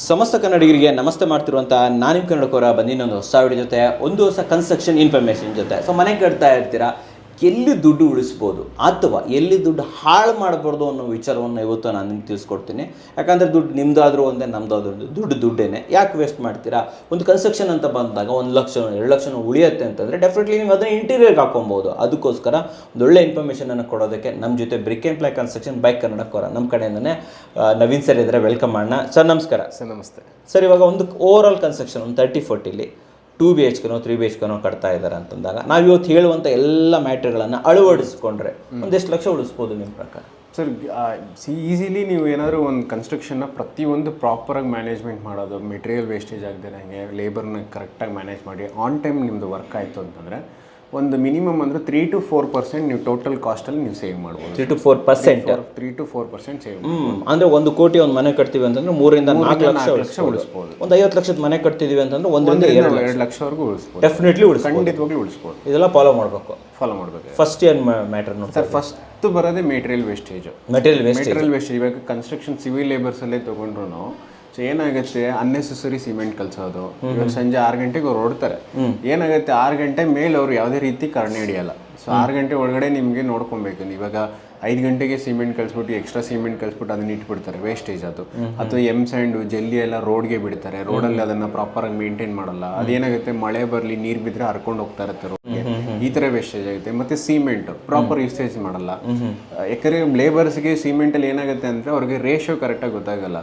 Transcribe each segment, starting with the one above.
ಸಮಸ್ತ ಕನ್ನಡಿಗರಿಗೆ ನಮಸ್ತೆ ಮಾಡ್ತಿರುವಂಥ ನಾನು ನಿಮ್ಮ ಕನ್ನಡಕವರ ಬಂದಿನೊಂದು ಹೊಸ ವಿಡಿಯೋ ಜೊತೆ ಒಂದು ಹೊಸ ಕನ್ಸ್ಟ್ರಕ್ಷನ್ ಇನ್ಫಾರ್ಮೇಷನ್ ಜೊತೆ. ಸೊ ಮನೆ ಕಟ್ತಾ ಇರ್ತೀರಾ, ಎಲ್ಲಿ ದುಡ್ಡು ಉಳಿಸ್ಬೋದು ಅಥವಾ ಎಲ್ಲಿ ದುಡ್ಡು ಹಾಳು ಮಾಡಬಾರ್ದು ಅನ್ನೋ ವಿಚಾರವನ್ನು ಇವತ್ತು ನಾನು ನಿಮ್ಗೆ ತಿಳಿಸ್ಕೊಡ್ತೀನಿ. ಯಾಕಂದರೆ ದುಡ್ಡು ನಿಮ್ಮದಾದರೂ ಒಂದೇ ನಮ್ಮದಾದ್ರೂ ದುಡ್ಡೇನೆ. ಯಾಕೆ ವೇಸ್ಟ್ ಮಾಡ್ತೀರಾ? ಒಂದು ಕನ್ಸ್ಟ್ರಕ್ಷನ್ ಅಂತ ಬಂದಾಗ 1 ಲಕ್ಷ 2 ಲಕ್ಷ ಉಳಿಯುತ್ತೆ ಅಂತಂದರೆ ಡೆಫಿನೆಟ್ಲಿ ನೀವು ಅದನ್ನು ಇಂಟೀರಿಯರ್ಗೆ ಹಾಕೊಬೋದು. ಅದಕ್ಕೋಸ್ಕರ ಒಂದೊಳ್ಳೆ ಇನ್ಫಾರ್ಮೇಷನನ್ನು ಕೊಡೋದಕ್ಕೆ ನಮ್ಮ ಜೊತೆ brick and ply construction by ಕನ್ನಡಕವರ ನಮ್ಮ ಕಡೆಯಿಂದನೇ ನವೀನ್ ಸರ್ ಇದ್ದಾರೆ. ವೆಲ್ಕಮ್ ಮಾಡೋಣ ಸರ್. ನಮಸ್ಕಾರ ಸರ್. ನಮಸ್ತೆ ಸರ್. ಇವಾಗ ಒಂದು ಓವರ್ ಆಲ್ ಕನ್ಸ್ಟ್ರಕ್ಷನ್ ಒಂದು 30-40 2 BHK 3 BHK ಕಟ್ತಾ ಇದ್ದಾರೆ ಅಂತಂದಾಗ ನಾವು ಇವತ್ತು ಹೇಳುವಂಥ ಎಲ್ಲ ಮ್ಯಾಟ್ರಿಗಳನ್ನು ಅಳವಡಿಸ್ಕೊಂಡ್ರೆ ಒಂದೆಷ್ಟು ಲಕ್ಷ ಉಳಿಸ್ಬೋದು ನಿಮ್ಮ ಪ್ರಕಾರ? ಸರ್, ಈಸಿಲಿ ನೀವು ಏನಾದರೂ ಒಂದು ಕನ್ಸ್ಟ್ರಕ್ಷನ್ನ ಪ್ರತಿಯೊಂದು ಪ್ರಾಪರಾಗಿ ಮ್ಯಾನೇಜ್ಮೆಂಟ್ ಮಾಡೋದು, ಮೆಟೀರಿಯಲ್ ವೇಸ್ಟೇಜ್ ಆಗದಿರಂಗೆ ಲೇಬರ್ನ ಕರೆಕ್ಟಾಗಿ ಮ್ಯಾನೇಜ್ ಮಾಡಿ ಆನ್ ಟೈಮ್ ನಿಮ್ಮದು ವರ್ಕ್ ಆಯಿತು ಅಂತಂದರೆ ಒಂದು ಮಿನಿಮಮ್ ಅಂದರೆ 3-4% ನೀವು ಟೋಟಲ್ ಕಾಸ್ಟಲ್ಲಿ ನೀವು ಸೇವ್ ಮಾಡ್ಬೋದು. 3-4% ಸೇವ್ ಅಂದರೆ 1 ಕೋಟಿ ಒಂದು ಮನೆ ಕಟ್ತೀವಿ ಅಂತಂದ್ರೆ 3-4 ಲಕ್ಷ ಉಳಿಸ್ಬೋದು. ಒಂದು 50 ಲಕ್ಷದ ಮನೆ ಕಟ್ತಿದ್ದೀವಿ ಅಂತಂದ್ರೆ 1-2 ಲಕ್ಷವರೆಗೂ ಉಳಿಸ್ಬೋದು. ಡೆಫಿನೆಟ್ಲಿ ಖಂಡಿತವಾಗ್ಲೂ ಉಳಿಸ್ಬೋದು. ಇದೆಲ್ಲ ಫಾಲೋ ಮಾಡಬೇಕು. ಫಸ್ಟ್ ಏನು ಮ್ಯಾಟರ್ ನೋಡಿ ಸರ್, ಫಸ್ಟ್ ಬರೋದೇ ಮೆಟೀರಿಯಲ್ ವೇಸ್ಟೇಜ್. ಇವಾಗ ಕನ್ಸ್ಟ್ರಕ್ಷನ್ ಸಿವಿಲ್ ಲೇಬರ್ಸಲ್ಲೇ ತೊಗೊಂಡ್ರು ಸೊ ಏನಾಗುತ್ತೆ, ಅನ್ನೆಸೆಸರಿ ಸಿಮೆಂಟ್ ಕಲ್ಸೋದು. ಇವಾಗ ಸಂಜೆ 6 ಗಂಟೆಗೆ ಅವ್ರು ಹೊಡ್ತಾರೆ. ಏನಾಗುತ್ತೆ, 6 ಗಂಟೆ ಮೇಲೆ ಅವರು ಯಾವುದೇ ರೀತಿ ಕರ್ಣೆ ಹಿಡಿಯಲ್ಲ. ಸೊ 6 ಗಂಟೆ ಒಳಗಡೆ ನಿಮಗೆ ನೋಡ್ಕೊಬೇಕು. ಇವಾಗ 5 ಗಂಟೆಗೆ ಸಿಮೆಂಟ್ ಕಲ್ಸ್ಬಿಟ್ಟು ಎಕ್ಸ್ಟ್ರಾ ಸಿಮೆಂಟ್ ಕಲ್ಸ್ಬಿಟ್ಟು ಅದನ್ನ ಇಟ್ಬಿಡ್ತಾರೆ, ವೇಸ್ಟೇಜ್ ಅದು. ಅಥವಾ ಸ್ಯಾಂಡು ಜಲ್ಲಿ ಎಲ್ಲ ರೋಡ್ಗೆ ಬಿಡ್ತಾರೆ. ರೋಡಲ್ಲಿ ಅದನ್ನ ಪ್ರಾಪರಾಗಿ ಮೇಂಟೈನ್ ಮಾಡಲ್ಲ. ಅದೇನಾಗುತ್ತೆ, ಮಳೆ ಬರಲಿ ನೀರು ಬಿದ್ದರೆ ಹರ್ಕೊಂಡು ಹೋಗ್ತಾ ಇರುತ್ತೆ ರೋಡ್ಗೆ. ಈ ಥರ ವೇಸ್ಟೇಜ್ ಆಗುತ್ತೆ. ಮತ್ತೆ ಸಿಮೆಂಟ್ ಪ್ರಾಪರ್ ಯೂಸೇಜ್ ಮಾಡಲ್ಲ. ಯಾಕಂದರೆ ಲೇಬರ್ಸ್ಗೆ ಸಿಮೆಂಟಲ್ಲಿ ಏನಾಗುತ್ತೆ ಅಂದರೆ ಅವ್ರಿಗೆ ರೇಷಿಯೋ ಕರೆಕ್ಟಾಗಿ ಗೊತ್ತಾಗಲ್ಲ.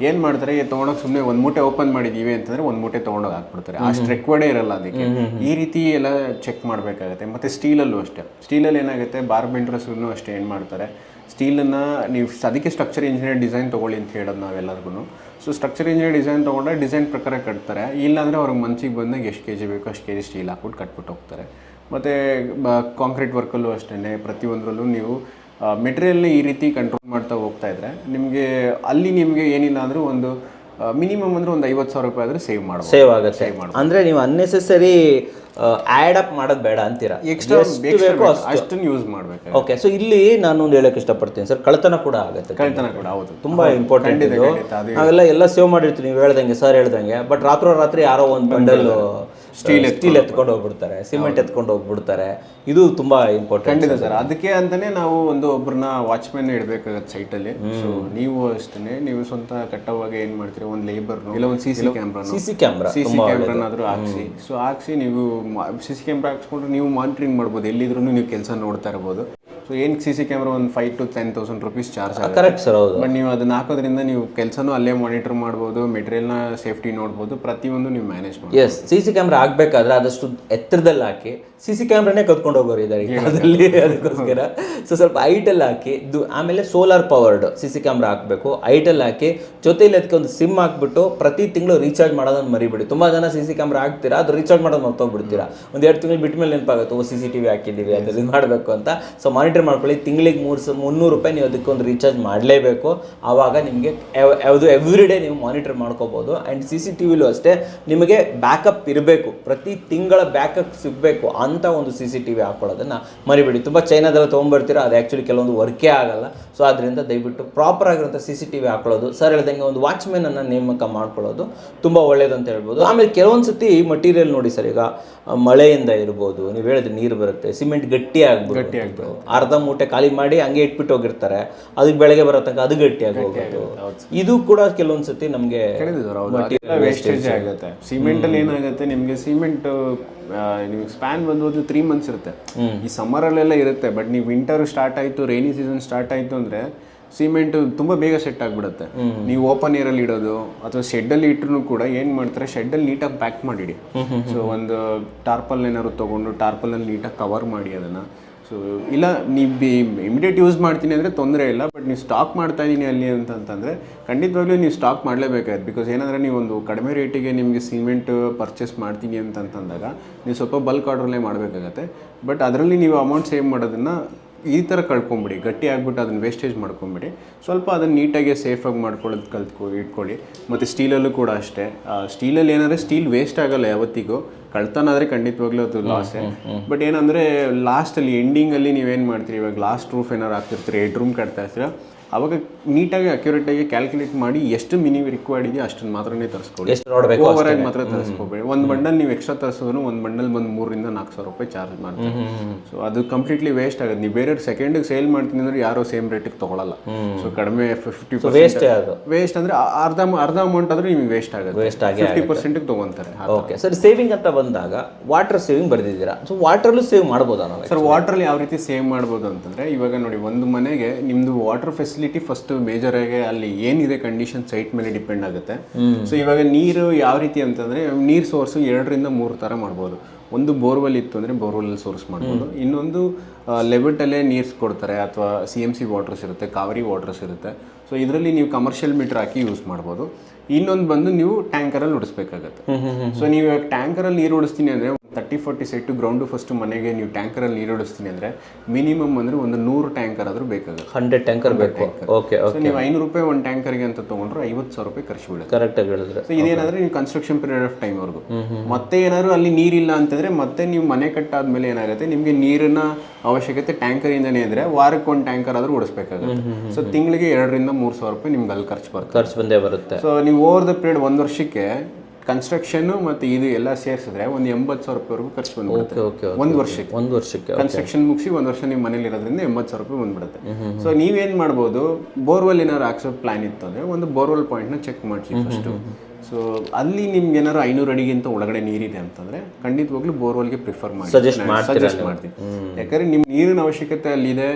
ಏನು ಮಾಡ್ತಾರೆ, ತೊಗೊಂಡೋಗಿ ಸುಮ್ಮನೆ 1 ಮೂಟೆ ಓಪನ್ ಮಾಡಿದ್ದೀವಿ ಅಂತಂದರೆ 1 ಮೂಟೆ ತೊಗೊಂಡೋಗಿ ಹಾಕ್ಬಿಡ್ತಾರೆ. ಅಷ್ಟು ರೆಕ್ವರ್ಡೇ ಇರಲ್ಲ ಅದಕ್ಕೆ. ಈ ರೀತಿ ಎಲ್ಲ ಚೆಕ್ ಮಾಡಬೇಕಾಗತ್ತೆ. ಮತ್ತು ಸ್ಟೀಲಲ್ಲೂ ಅಷ್ಟೇ. ಸ್ಟೀಲಲ್ಲಿ ಏನಾಗುತ್ತೆ, ಬಾರ್ಬೆಂಡ್ರಸ್ಗೂ ಅಷ್ಟೇ ಏನು ಮಾಡ್ತಾರೆ, ಸ್ಟೀಲನ್ನು ನೀವು ಅದಕ್ಕೆ ಸ್ಟ್ರಕ್ಚರ್ ಇಂಜಿನಿಯರ್ ಡಿಸೈನ್ ತೊಗೊಳ್ಳಿ ಅಂತ ಹೇಳೋದು ನಾವೆಲ್ಲರಿಗೂ. ಸೊ ಸ್ಟ್ರಕ್ಚರ್ ಇಂಜಿನಿಯರ್ ಡಿಸೈನ್ ತೊಗೊಂಡ್ರೆ ಡಿಸೈನ್ ಪ್ರಕಾರ ಕಟ್ತಾರೆ. ಇಲ್ಲಾಂದರೆ ಅವ್ರಿಗೆ ಮನ್ಸಿಗೆ ಬಂದಾಗ ಎಷ್ಟು kg ಬೇಕೋ ಅಷ್ಟು kg ಸ್ಟೀಲ್ ಹಾಕ್ಬಿಟ್ಟು ಕಟ್ಬಿಟ್ಟು ಹೋಗ್ತಾರೆ. ಮತ್ತು ಕಾಂಕ್ರೀಟ್ ವರ್ಕಲ್ಲೂ ಅಷ್ಟೇ, ಪ್ರತಿಯೊಂದರಲ್ಲೂ ನೀವು ಮೆಟೀರಿಯಲ್ನ ಈ ರೀತಿ ಕಂಟ್ರೋಲ್ ಮಾಡ್ತಾ ಹೋಗ್ತಾ ಇದ್ರೆ ನಿಮಗೆ ಅಲ್ಲಿ ನಿಮಗೆ ಏನಿಲ್ಲ ಅಂದರೂ ಒಂದು ಮಿನಿಮಮ್ ಅಂದರೆ ಒಂದು 50,000 ರೂಪಾಯಿ ಆದರೆ ಸೇವ್ ಆಗುತ್ತೆ. ಅಂದರೆ ನೀವು ಅನ್ನೆಸೆಸರಿ ಆ್ಯಡ್ ಅಪ್ ಮಾಡೋದು ಬೇಡ ಅಂತೀರಾ, ಎಕ್ಸ್ಟ್ರಾ ಬೇಕೋ ಅಷ್ಟನ್ನು ಯೂಸ್ ಮಾಡಬೇಕು. ಓಕೆ. ಸೊ ಇಲ್ಲಿ ನಾನು ಒಂದು ಹೇಳಕ್ಕೆ ಇಷ್ಟಪಡ್ತೀನಿ ಸರ್, ಕಳ್ತನ ಕೂಡ ಆಗುತ್ತೆ. ಕಳ್ತನ ಕೂಡ ಹೌದು, ತುಂಬ ಇಂಪಾರ್ಟೆಂಟ್. ನಾವೆಲ್ಲ ಸೇವ್ ಮಾಡಿರ್ತೀವಿ ನೀವು ಹೇಳ್ದಂಗೆ, ಸರ್ ಹೇಳ್ದಂಗೆ. ಬಟ್ ರಾತ್ರಿ ಯಾರೋ ಒಂದು ಬಂಡಲ್ ಸ್ಟೀಲ್ ಎತ್ಕೊಂಡು ಹೋಗ್ಬಿಡ್ತಾರೆ, ಸಿಮೆಂಟ್ ಎತ್ಕೊಂಡು ಹೋಗ್ಬಿಡ್ತಾರೆ. ಇದು ತುಂಬಾ ಇಂಪಾರ್ಟೆಂಟ್. ಖಂಡಿತ ಸರ್. ಅದಕ್ಕೆ ಅಂತಾನೆ ನಾವು ಒಬ್ಬರನ್ನ ವಾಚ್ಮೆನ್ ಇಡಬೇಕಾಗತ್ತೆ ಸೈಟಲ್ಲಿ. ಸೊ ನೀವು ಅಷ್ಟೇ, ನೀವು ಸ್ವಂತ ಕಟ್ಟೋವಾಗ ಏನು ಮಾಡ್ತೀರಿ, ಒಂದು ಲೇಬರ್ ಇಲ್ಲ ಒಂದು ಸಿ ಸಿ ಕ್ಯಾಮ್ರಾನಾದ್ರೂ ಹಾಕ್ಸಿ. ಸೊ ಹಾಕ್ಸಿ ನೀವು CC ಕ್ಯಾಮ್ರಾ ಹಾಕ್ಸ್ಕೊಂಡ್ರೆ ನೀವು ಮಾನಿಟರಿಂಗ್ ಮಾಡ್ಬೋದು. ಎಲ್ಲಿದ್ರು ನೀವು ಕೆಲಸ ನೋಡ್ತಾ ಇರ್ಬೋದು. ಸೊ ಏನು CC ಕ್ಯಾಮ್ರಾ ಒಂದು 5,000 to 10,000 rupees ಚಾರ್ಜ್ ಆಗುತ್ತೆ. ಕರೆಕ್ಟ್ ಸರ್, ಹೌದು. ಬಟ್ ನೀವು ಅದನ್ನ ಹಾಕೋದ್ರಿಂದ ನೀವು ಕೆಲಸನೂ ಅಲ್ಲೇ ಮಾನಿಟರ್ ಮಾಡ್ಬೋದು, ಮೆಟೀರಿಯಲ್ನ ಸೇಫ್ಟಿ ನೋಡ್ಬೋದು, ಪ್ರತಿಯೊಂದು ನೀವು ಮ್ಯಾನೇಜ್ ಮಾಡ್ಬೋದು. ಎಸ್, CC ಕ್ಯಾಮ್ರಾ ಹಾಕ್ಬೇಕಾದ್ರೆ ಆದಷ್ಟು ಎತ್ತರದಲ್ಲಿ ಹಾಕಿ. CC ಕ್ಯಾಮ್ರಾನೇ ಕತ್ಕೊಂಡು ಹೋಗೋರು ಇದ್ದಾರೆ ಅದಕ್ಕೋಸ್ಕರ. ಸೊ ಸ್ವಲ್ಪ ಹೈಟಲ್ಲಿ ಹಾಕಿ. ಆಮೇಲೆ ಸೋಲಾರ್ ಪವರ್ಡ್ CC ಕ್ಯಾಮ್ರಾ ಹಾಕಬೇಕು. ಹೈಟಲ್ಲಿ ಹಾಕಿ, ಜೊತೆಲಿ ಅದಕ್ಕೆ ಒಂದು ಸಿಮ್ ಹಾಕ್ಬಿಟ್ಟು ಪ್ರತಿ ತಿಂಗಳು ರೀಚಾರ್ಜ್ ಮಾಡೋದನ್ನು ಮರಿಬಿಡಿ. ತುಂಬ ಜನ CC ಕ್ಯಾಮ್ರಾ ಹಾಕ್ತೀರಾ, ಅದು ರೀಚಾರ್ಜ್ ಮಾಡೋದು ಮರ್ತೋಗ್ಬಿಡ್ತೀರಾ. ಒಂದು 2 ತಿಂಗಳು ಬಿಟ್ಟ ಮೇಲೆ ನೆನಪಾಗುತ್ತೆ, CCTV ಹಾಕಿದ್ದೀವಿ ಅಂತ ಇದು ಮಾಡಬೇಕು ಅಂತ. ಸೊ ಮಾನಿಟರ್ ಮಾಡ್ಕೊಳ್ಳಿ. ತಿಂಗಳಿಗೆ 300 ರೂಪಾಯಿ ನೀವು ಅದಕ್ಕೊಂದು ರೀಚಾರ್ಜ್ ಮಾಡಲೇಬೇಕು. ಆವಾಗ ನಿಮಗೆ ಯಾವುದು ಎವ್ರಿ ಡೇ ನೀವು ಮಾನಿಟರ್ ಮಾಡ್ಕೋಬೋದು. ಆ್ಯಂಡ್ CCTVಲೂ ಅಷ್ಟೇ, ನಿಮಗೆ ಬ್ಯಾಕಪ್ ಇರಬೇಕು. ಪ್ರತಿ ತಿಂಗಳ ಬ್ಯಾಕಪ್ ಸಿಗಬೇಕು ಅಂತ ಒಂದು CCTV ಹಾಕೊಳ್ಳೋದನ್ನು ಮರಿಬೇಡಿ. ತುಂಬ ಚೈನಾದೆಲ್ಲ ತೊಗೊಂಡ್ಬರ್ತೀರಾ, ಅದು ಆ್ಯಕ್ಚುಲಿ ಕೆಲವೊಂದು ವರ್ಕೇ ಆಗಲ್ಲ. ಸೊ ಅದರಿಂದ ದಯವಿಟ್ಟು ಪ್ರಾಪರ್ ಆಗಿರೋಂಥ CCTV ಹಾಕೊಳ್ಳೋದು. ಸರ್ ಹೇಳ್ದಂಗೆ ಒಂದು ವಾಚ್ಮೆನನ್ನು ನೇಮಕ ಮಾಡ್ಕೊಳ್ಳೋದು ತುಂಬ ಒಳ್ಳೇದು ಅಂತ ಹೇಳ್ಬೋದು. ಆಮೇಲೆ ಕೆಲವೊಂದು ಸತಿ ಮಟೀರಿಯಲ್ ನೋಡಿ ಸರ್, ಈಗ ಮಳೆಯಿಂದ ಇರ್ಬೋದು, ನೀವು ಹೇಳಿದ್ರೆ ನೀರು ಬರುತ್ತೆ, ಸಿಮೆಂಟ್ ಗಟ್ಟಿ ಆಗ್ಬಿಟ್ಟು ಅರ್ಧ ಮೂಟೆ ಖಾಲಿ ಮಾಡಿ ಹಂಗೆ ಇಟ್ಬಿಟ್ಟು ಹೋಗಿರ್ತಾರೆ, ಅದಕ್ಕೆ ಬೆಳಗ್ಗೆ ಬರೋ ತನಕ ಅದು ಗಟ್ಟಿಯಾಗಿ ಹೋಗುತ್ತೆ. ಇದು ಕೂಡ ಕೆಲವೊಂದು ಸತಿ ನಮಗೆ ವೇಸ್ಟೇಜ್ ಆಗುತ್ತೆ. ಸಿಮೆಂಟಲ್ಲಿ ಏನಾಗುತ್ತೆ, ನಿಮಗೆ ಸಿಮೆಂಟ್ ನೀವು ಸ್ಪ್ಯಾನ್ ಬಂದು 3 months ಇರುತ್ತೆ. ಈ ಸಮ್ಮರಲ್ಲೆಲ್ಲ ಇರುತ್ತೆ. ಬಟ್ ನೀವು ವಿಂಟರ್ ಸ್ಟಾರ್ಟ್ ಆಯಿತು, ರೈನಿ ಸೀಸನ್ ಸ್ಟಾರ್ಟ್ ಆಯಿತು ಅಂದರೆ ಸಿಮೆಂಟ್ ತುಂಬ ಬೇಗ ಸೆಟ್ ಆಗಿಬಿಡುತ್ತೆ. ನೀವು ಓಪನ್ ಏರಲ್ಲಿ ಇಡೋದು ಅಥವಾ ಶೆಡ್ಡಲ್ಲಿ ಇಟ್ಟರು ಕೂಡ ಏನು ಮಾಡ್ತಾರೆ, ಶೆಡ್ಡಲ್ಲಿ ನೀಟಾಗಿ ಪ್ಯಾಕ್ ಮಾಡಿಡಿ. ಸೊ ಒಂದು ಟಾರ್ಪಲ್ ಏನಾದ್ರು ತೊಗೊಂಡು ಟಾರ್ಪಲಲ್ಲಿ ನೀಟಾಗಿ ಕವರ್ ಮಾಡಿ ಅದನ್ನು. ಸೊ ಇಲ್ಲ ನೀವು ಇಮಿಡಿಯೇಟ್ ಯೂಸ್ ಮಾಡ್ತೀನಿ ಅಂದರೆ ತೊಂದರೆ ಇಲ್ಲ. ಬಟ್ ನೀವು ಸ್ಟಾಕ್ ಮಾಡ್ತಾ ಇದ್ದೀನಿ ಅಲ್ಲಿ ಅಂತಂದರೆ ಖಂಡಿತವಾಗ್ಲೂ ನೀವು ಸ್ಟಾಕ್ ಮಾಡಲೇಬೇಕಾಗುತ್ತೆ. ಬಿಕಾಸ್ ಏನಂದರೆ ನೀವು ಒಂದು ಕಡಿಮೆ ರೇಟಿಗೆ ನಿಮಗೆ ಸಿಮೆಂಟ್ ಪರ್ಚೇಸ್ ಮಾಡ್ತೀನಿ ಅಂತಂದಾಗ ನೀವು ಸ್ವಲ್ಪ ಬಲ್ಕ್ ಆರ್ಡ್ರಲ್ಲೇ ಮಾಡಬೇಕಾಗತ್ತೆ. ಬಟ್ ಅದರಲ್ಲಿ ನೀವು ಅಮೌಂಟ್ ಸೇವ್ ಮಾಡೋದನ್ನು ಈ ಥರ ಕಳ್ಕೊಂಬಿಡಿ, ಗಟ್ಟಿ ಆಗಿಬಿಟ್ಟು ಅದನ್ನು ವೇಸ್ಟೇಜ್ ಮಾಡ್ಕೊಂಬಿಡಿ. ಸ್ವಲ್ಪ ಅದನ್ನು ನೀಟಾಗಿ ಸೇಫಾಗಿ ಮಾಡ್ಕೊಳ್ಳೋದು ಇಟ್ಕೊಳ್ಳಿ. ಮತ್ತು ಸ್ಟೀಲಲ್ಲೂ ಕೂಡ ಅಷ್ಟೇ. ಸ್ಟೀಲಲ್ಲಿ ಏನಾದರೆ ಸ್ಟೀಲ್ ವೇಸ್ಟ್ ಆಗಲ್ಲ ಯಾವತ್ತಿಗೂ. ಕಳ್ತನ ಆದರೆ ಖಂಡಿತವಾಗ್ಲೂ ಅದು ಲಾಸೇ. ಬಟ್ ಏನಂದರೆ ಲಾಸ್ಟಲ್ಲಿ ಎಂಡಿಂಗಲ್ಲಿ ನೀವೇನು ಮಾಡ್ತೀರಿ, ಇವಾಗ ಲಾಸ್ಟ್ ರೂಫ್ ಏನಾರು ಹಾಕ್ತಿರ್ತೀರಿ, 2 ರೂಮ್ ಕಟ್ತಾ ಇರ್ತೀರ, ಅವಾಗ ನೀಟಾಗಿ ಅಕ್ಯುರೇಟಾಗಿ ಕ್ಯಾಲ್ಕುಲೇಟ್ ಮಾಡಿ ಎಷ್ಟು ಮಿನಿಮಮ್ ರಿಕ್ವೈರ್ಡ್ ಇದೆಯೋ ಅಷ್ಟನ್ನು ಮಾತ್ರನೇ ತರಿಸ್ಕೊಳ್ಳಿ. ಎಷ್ಟು ನೋಡಬೇಕು ಓವರ್ ಆಗಿ ಮಾತ್ರ ತರಿಸ್ಕೋಬೇಡಿ. ಒಂದು ಬಂಡಲ್ ನೀವು ಎಕ್ಸ್ಟ್ರಾ ತರಿಸಿದ್ರು ಒಂದು ಬಂಡಲ್ ಬಂದು 3,000 to 4,000 ರೂಪಾಯಿ ಚಾರ್ಜ್ ಮಾಡ್ತಾರೆ. ಸೊ ಅದು ಕಂಪ್ಲೀಟ್ಲಿ ವೇಸ್ಟ್ ಆಗುತ್ತೆ. ನೀವು ಬೇರೆ ಸೆಕೆಂಡಿಗೆ ಸೇಲ್ ಮಾಡ್ತೀನಿ ಅಂದ್ರೆ ಯಾರೋ ಸೇಮ್ ರೇಟಿಗೆ ತೊಗೊಳಲ್ಲ. ಸೊ ಕಡಿಮೆ 50% ವೇಸ್ಟ್ ಅಂದರೆ ಅರ್ಧ ಅಮೌಂಟ್ ಆದರೂ ನಿಮಗೆ ವೇಸ್ಟ್ ಆಗುತ್ತೆ. 50% ತೊಗೊತಾರೆ. ಓಕೆ ಸರ್, ಸೇವಿಂಗ್ ಅಂತ ಬಂದಾಗ ವಾಟರ್ ಸೇವಿಂಗ್ ಬರ್ದಿದ್ದೀರಾ. ಸೊ ವಾಟರ್ಲು ಸೇವ್ ಮಾಡ್ಬೋದಾ ನಾವು? ಸರ್ ವಾಟ್ರಲ್ಲಿ ಯಾವ ರೀತಿ ಸೇವ್ ಮಾಡ್ಬೋದು ಅಂತಂದರೆ, ಇವಾಗ ನೋಡಿ ಒಂದು ಮನೆಗೆ ನಿಮ್ಮದು ವಾಟರ್ ಫೆಸಿಲಿಟಿ ಫಸ್ಟ್ ಮೇಜರ್ ಆಗಿ ಅಲ್ಲಿ ಏನಿದೆ ಕಂಡೀಷನ್ ಸೈಟ್ ಮೇಲೆ ಡಿಪೆಂಡ್ ಆಗುತ್ತೆ. ಸೊ ಇವಾಗ ನೀರು ಯಾವ ರೀತಿ ಅಂತಂದರೆ, ನೀರು ಸೋರ್ಸು 2 ರಿಂದ 3 ಥರ ಮಾಡ್ಬೋದು. ಒಂದು ಬೋರ್ವೆಲ್ ಇತ್ತು ಅಂದರೆ ಬೋರ್ವೆಲ್ ಸೋರ್ಸ್ ಮಾಡ್ಬೋದು. ಇನ್ನೊಂದು ಲೆವೆಟಲ್ಲೇ ನೀರು ಕೊಡ್ತಾರೆ, ಅಥವಾ CMC ವಾಟರ್ಸ್ ಇರುತ್ತೆ, ಕಾವೇರಿ ವಾಟರ್ಸ್ ಇರುತ್ತೆ. ಸೊ ಇದರಲ್ಲಿ ನೀವು ಕಮರ್ಷಿಯಲ್ ಮೀಟರ್ ಹಾಕಿ ಯೂಸ್ ಮಾಡ್ಬೋದು. ಇನ್ನೊಂದು ಬಂದು ನೀವು ಟ್ಯಾಂಕರಲ್ಲಿ ಉಡಿಸ್ಬೇಕಾಗತ್ತೆ. ಸೊ ನೀವು ಇವಾಗ ಟ್ಯಾಂಕರಲ್ಲಿ ನೀರು ಉಡಿಸ್ತೀನಿ ಅಂದರೆ 30-40 ಸೆಟ್ಟು ಗ್ರೌಂಡು ಫಸ್ಟ್ ಮನೆಗೆ ನೀವು ಟ್ಯಾಂಕರಲ್ಲಿ ನೀರು ಉಡಿಸ್ತೀನಿ ಅಂದರೆ ಮಿನಿಮಮ್ ಅಂದರೆ ಒಂದು 100 ಟ್ಯಾಂಕರ್ ಆದರೂ ಬೇಕಾಗುತ್ತೆ. 100 ಟ್ಯಾಂಕರ್ ಬೇಕು. ಓಕೆ. ಸೊ ನೀವು 500 ರೂಪಾಯಿ ಒಂದು ಟ್ಯಾಂಕರ್ಗೆ ಅಂತ ತೊಗೊಂಡ್ರೆ 50,000 ರೂಪಾಯಿ ಖರ್ಚು ಬೀಳುತ್ತೆ. ಕರೆಕ್ಟಾಗಿ ಹೇಳಿದ್ರೆ. ಸೊ ಇದೇನಾದ್ರೆ ನೀವು ಕನ್ಸ್ಟ್ರಕ್ಷನ್ ಪೀರಿಯಡ್ ಆಫ್ ಟೈಮ್ವರೆಗೂ. ಮತ್ತೆ ಏನಾದ್ರು ಅಲ್ಲಿ ನೀರಿಲ್ಲ ಅಂತಂದರೆ ಮತ್ತೆ ನೀವು ಮನೆ ಕಟ್ಟಾದ್ಮೇಲೆ ಏನಾಗುತ್ತೆ, ನಿಮಗೆ ನೀರಿನ ಅವಶ್ಯಕತೆ ಟ್ಯಾಂಕರಿಂದನೇ ಇದ್ರೆ ವಾರಕ್ಕೆ ಒಂದು ಟ್ಯಾಂಕರ್ ಆದರೂ ಉಡಿಸ್ಬೇಕಾಗುತ್ತೆ. ಸೊ ತಿಂಗಳಿಗೆ 2,000 ರಿಂದ 3,000 ರೂಪಾಯಿ ನಿಮ್ಗೆ ಅಲ್ಲಿ ಖರ್ಚು ಬಂದೇ ಬರುತ್ತೆ. ಸೊ ನೀವು ಓವರ್ ದ ಪೀರಿಯಡ್ 1 ವರ್ಷಕ್ಕೆ ಕನ್ಸ್ಟ್ರಕ್ಷನ್ ಮತ್ತು ಇದು ಎಲ್ಲ ಸೇರಿಸಿದ್ರೆ ಒಂದು 80,000 ರೂಪಾಯಿವರೆಗೂ ಖರ್ಚು ಬಂದ್ಬಿಡುತ್ತೆ. ಒಂದು ವರ್ಷಕ್ಕೆ ಕನ್ಸ್ಟ್ರಕ್ಷನ್ ಮುಗಿಸಿ 1 ವರ್ಷ ನಿಮ್ಮ ಮನೇಲಿ ಇರೋದ್ರಿಂದ 80,000 ರೂಪಾಯಿ ಬಂದ್ಬಿಡುತ್ತೆ. ಸೊ ನೀವೇನು ಮಾಡ್ಬೋದು, ಬೋರ್ವೆಲ್ ಏನಾದ್ರು ಹಾಕ್ಸೋ ಪ್ಲಾನ್ ಇತ್ತು ಅಂದರೆ ಒಂದು ಬೋರ್ವೆಲ್ ಪಾಯಿಂಟ್ನ ಚೆಕ್ ಮಾಡಿಸಿ ಫಸ್ಟು. ಸೊ ಅಲ್ಲಿ ನಿಮ್ಗೆ ಏನಾದ್ರು 500 ಅಡಿಗಿಂತ ಒಳಗಡೆ ನೀರಿದೆ ಅಂತಂದರೆ ಖಂಡಿತವಾಗ್ಲೂ ಬೋರ್ವೆಲ್ಗೆ ಪ್ರಿಫರ್ ಮಾಡಿ ಸಜೆಸ್ಟ್ ಮಾಡ್ತೀನಿ. ಯಾಕಂದರೆ ನಿಮ್ಮ ನೀರಿನ ಅವಶ್ಯಕತೆ ಅಲ್ಲಿದೆ,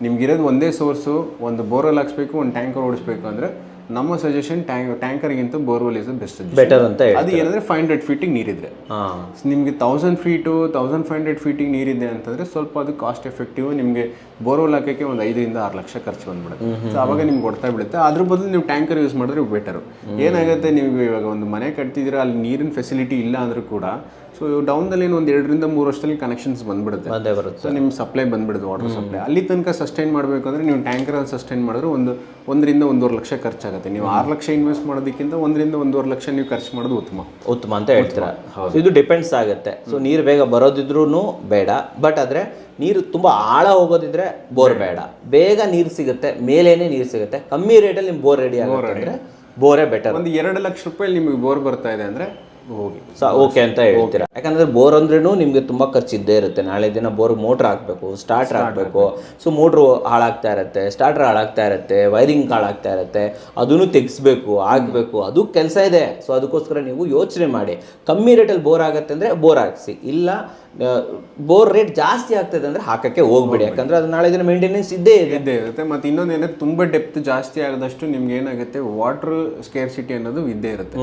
ನಿಮ್ಗಿರೋದು ಒಂದೇ ಸೋರ್ಸು, ಒಂದು ಬೋರ್ವೆಲ್ ಹಾಕ್ಸ್ಬೇಕು, ಒಂದು ಟ್ಯಾಂಕರ್ ಓಡಿಸ್ಬೇಕು ಅಂದರೆ ನಮ್ಮ ಸಜೆಷನ್ ಟ್ಯಾಂಕರ್ಗಿಂತ ಬೋರ್ವೆಲ್ ಇಸ್ ಬೆಸ್ಟ್ ಬೆಟರ್ ಅಂತ. ಅದು ಏನಂದರೆ 500 ಫೀಟಿಗೆ ನೀರಿದ್ರೆ, ನಿಮಗೆ 1000 ಫೀಟು 1500 ಫೀಟಿಗೆ ನೀರಿದೆ ಅಂತಂದರೆ ಸ್ವಲ್ಪ ಅದು ಕಾಸ್ಟ್ ಎಫೆಕ್ಟಿವ್. ನಿಮಗೆ ಬೋರ್ವೆಲ್ ಹಾಕೋಕ್ಕೆ ಒಂದು 5 ರಿಂದ 6 ಲಕ್ಷ ಖರ್ಚು ಬಂದ್ಬಿಡುತ್ತೆ. ಸೊ ಆವಾಗ ನಿಮ್ಗೆ ಕೊಡ್ತಾ ಬಿಡುತ್ತೆ. ಅದ್ರ ಬದಲು ನೀವು ಟ್ಯಾಂಕರ್ ಯೂಸ್ ಮಾಡಿದ್ರೆ ಬೆಟರು. ಏನಾಗುತ್ತೆ, ನೀವು ಇವಾಗ ಒಂದು ಮನೆ ಕಟ್ತಿದ್ದೀರಾ, ಅಲ್ಲಿ ನೀರಿನ ಫೆಸಿಲಿಟಿ ಇಲ್ಲ ಅಂದರೂ ಕೂಡ ಸೊ ಡೌನ್ದಲ್ಲಿ ಏನು ಒಂದು 2 ರಿಂದ 3 ವರ್ಷದಲ್ಲಿ ಕನೆಕ್ಷನ್ಸ್ ಬಂದ್ಬಿಡುತ್ತೆ. ಸೊ ನಿಮ್ಮ ಸಪ್ಲೈ ಬಂದ್ಬಿಡುತ್ತೆ, ವಾಟರ್ ಸಪ್ಲೈ. ಅಲ್ಲಿ ತನಕ ಸಸ್ಟೈನ್ ಮಾಡಬೇಕು ಅಂದರೆ ನೀವು ಟ್ಯಾಂಕರಲ್ಲಿ ಸಸ್ಟೈನ್ ಮಾಡಿದ್ರೆ 1 ರಿಂದ 1.5 ಲಕ್ಷ ಖರ್ಚಾಗುತ್ತೆ. ನೀವು 6 ಲಕ್ಷ ಇನ್ವೆಸ್ಟ್ ಮಾಡೋದಕ್ಕಿಂತ 1 ರಿಂದ 1.5 ಲಕ್ಷ ನೀವು ಖರ್ಚು ಮಾಡೋದು ಉತ್ತಮ ಅಂತ ಹೇಳ್ತೀರಾ. ಇದು ಡಿಪೆಂಡ್ಸ್ ಆಗುತ್ತೆ. ಸೊ ನೀರು ಬೇಗ ಬರೋದಿದ್ರೂ ಬೇಡ, ಬಟ್ ಆದರೆ ನೀರು ತುಂಬ ಆಳ ಹೋಗೋದಿದ್ರೆ ಬೋರ್ ಬೇಡ. ಬೇಗ ನೀರು ಸಿಗುತ್ತೆ, ಮೇಲೇನೆ ನೀರು ಸಿಗುತ್ತೆ, ಕಮ್ಮಿ ರೇಟಲ್ಲಿ ನಿಮ್ಗೆ ಬೋರ್ ರೆಡಿ ಆಗುತ್ತೆ ಅಂದರೆ ಬೋರೇ ಬೆಟರ್. ಒಂದು 2 ಲಕ್ಷ ರೂಪಾಯಿ ನಿಮಗೆ ಬೋರ್ ಬರ್ತಾ ಇದೆ ಅಂದರೆ ಹೋಗಿ ಓಕೆ ಅಂತ ಹೇಳ್ತೀರಾ. ಯಾಕಂದ್ರೆ ಬೋರ್ ಅಂದ್ರೂ ನಿಮಗೆ ತುಂಬ ಖರ್ಚು ಇದ್ದೇ ಇರುತ್ತೆ. ನಾಳೆ ದಿನ ಬೋರ್ ಮೋಟ್ರ್ ಹಾಕಬೇಕು, ಸ್ಟಾರ್ಟರ್ ಹಾಕಬೇಕು. ಸೊ ಮೋಟ್ರು ಹಾಳಾಗ್ತಾ ಇರುತ್ತೆ, ಸ್ಟಾರ್ಟರ್ ಹಾಳಾಗ್ತಾ ಇರುತ್ತೆ, ವೈರಿಂಗ್ ಹಾಳಾಗ್ತಾ ಇರುತ್ತೆ, ಅದನ್ನು ತೆಗಿಸ್ಬೇಕು, ಆಗಬೇಕು, ಅದು ಕೆಲಸ ಇದೆ. ಸೊ ಅದಕ್ಕೋಸ್ಕರ ನೀವು ಯೋಚನೆ ಮಾಡಿ, ಕಮ್ಮಿ ರೇಟಲ್ಲಿ ಬೋರ್ ಆಗುತ್ತೆ ಅಂದರೆ ಬೋರ್ ಹಾಕಿಸಿ. ಇಲ್ಲ ಬೋರ್ ರೇಟ್ ಜಾಸ್ತಿ ಆಗ್ತದೆ ಅಂದರೆ ಹಾಕಕ್ಕೆ ಹೋಗ್ಬೇಡಿ. ಯಾಕಂದ್ರೆ ಅದು ನಾಳೆ ದಿನ ಮೇಂಟೆನೆನ್ಸ್ ಇದ್ದೇ ಇರುತ್ತೆ. ಮತ್ತು ಇನ್ನೊಂದು ಏನಂದ್ರೆ ತುಂಬ ಡೆಪ್ತ್ ಜಾಸ್ತಿ ಆದಷ್ಟು ನಿಮ್ಗೆ ಏನಾಗುತ್ತೆ, ವಾಟರ್ ಸ್ಕೇರ್ಸಿಟಿ ಅನ್ನೋದು ಇದ್ದೇ ಇರುತ್ತೆ.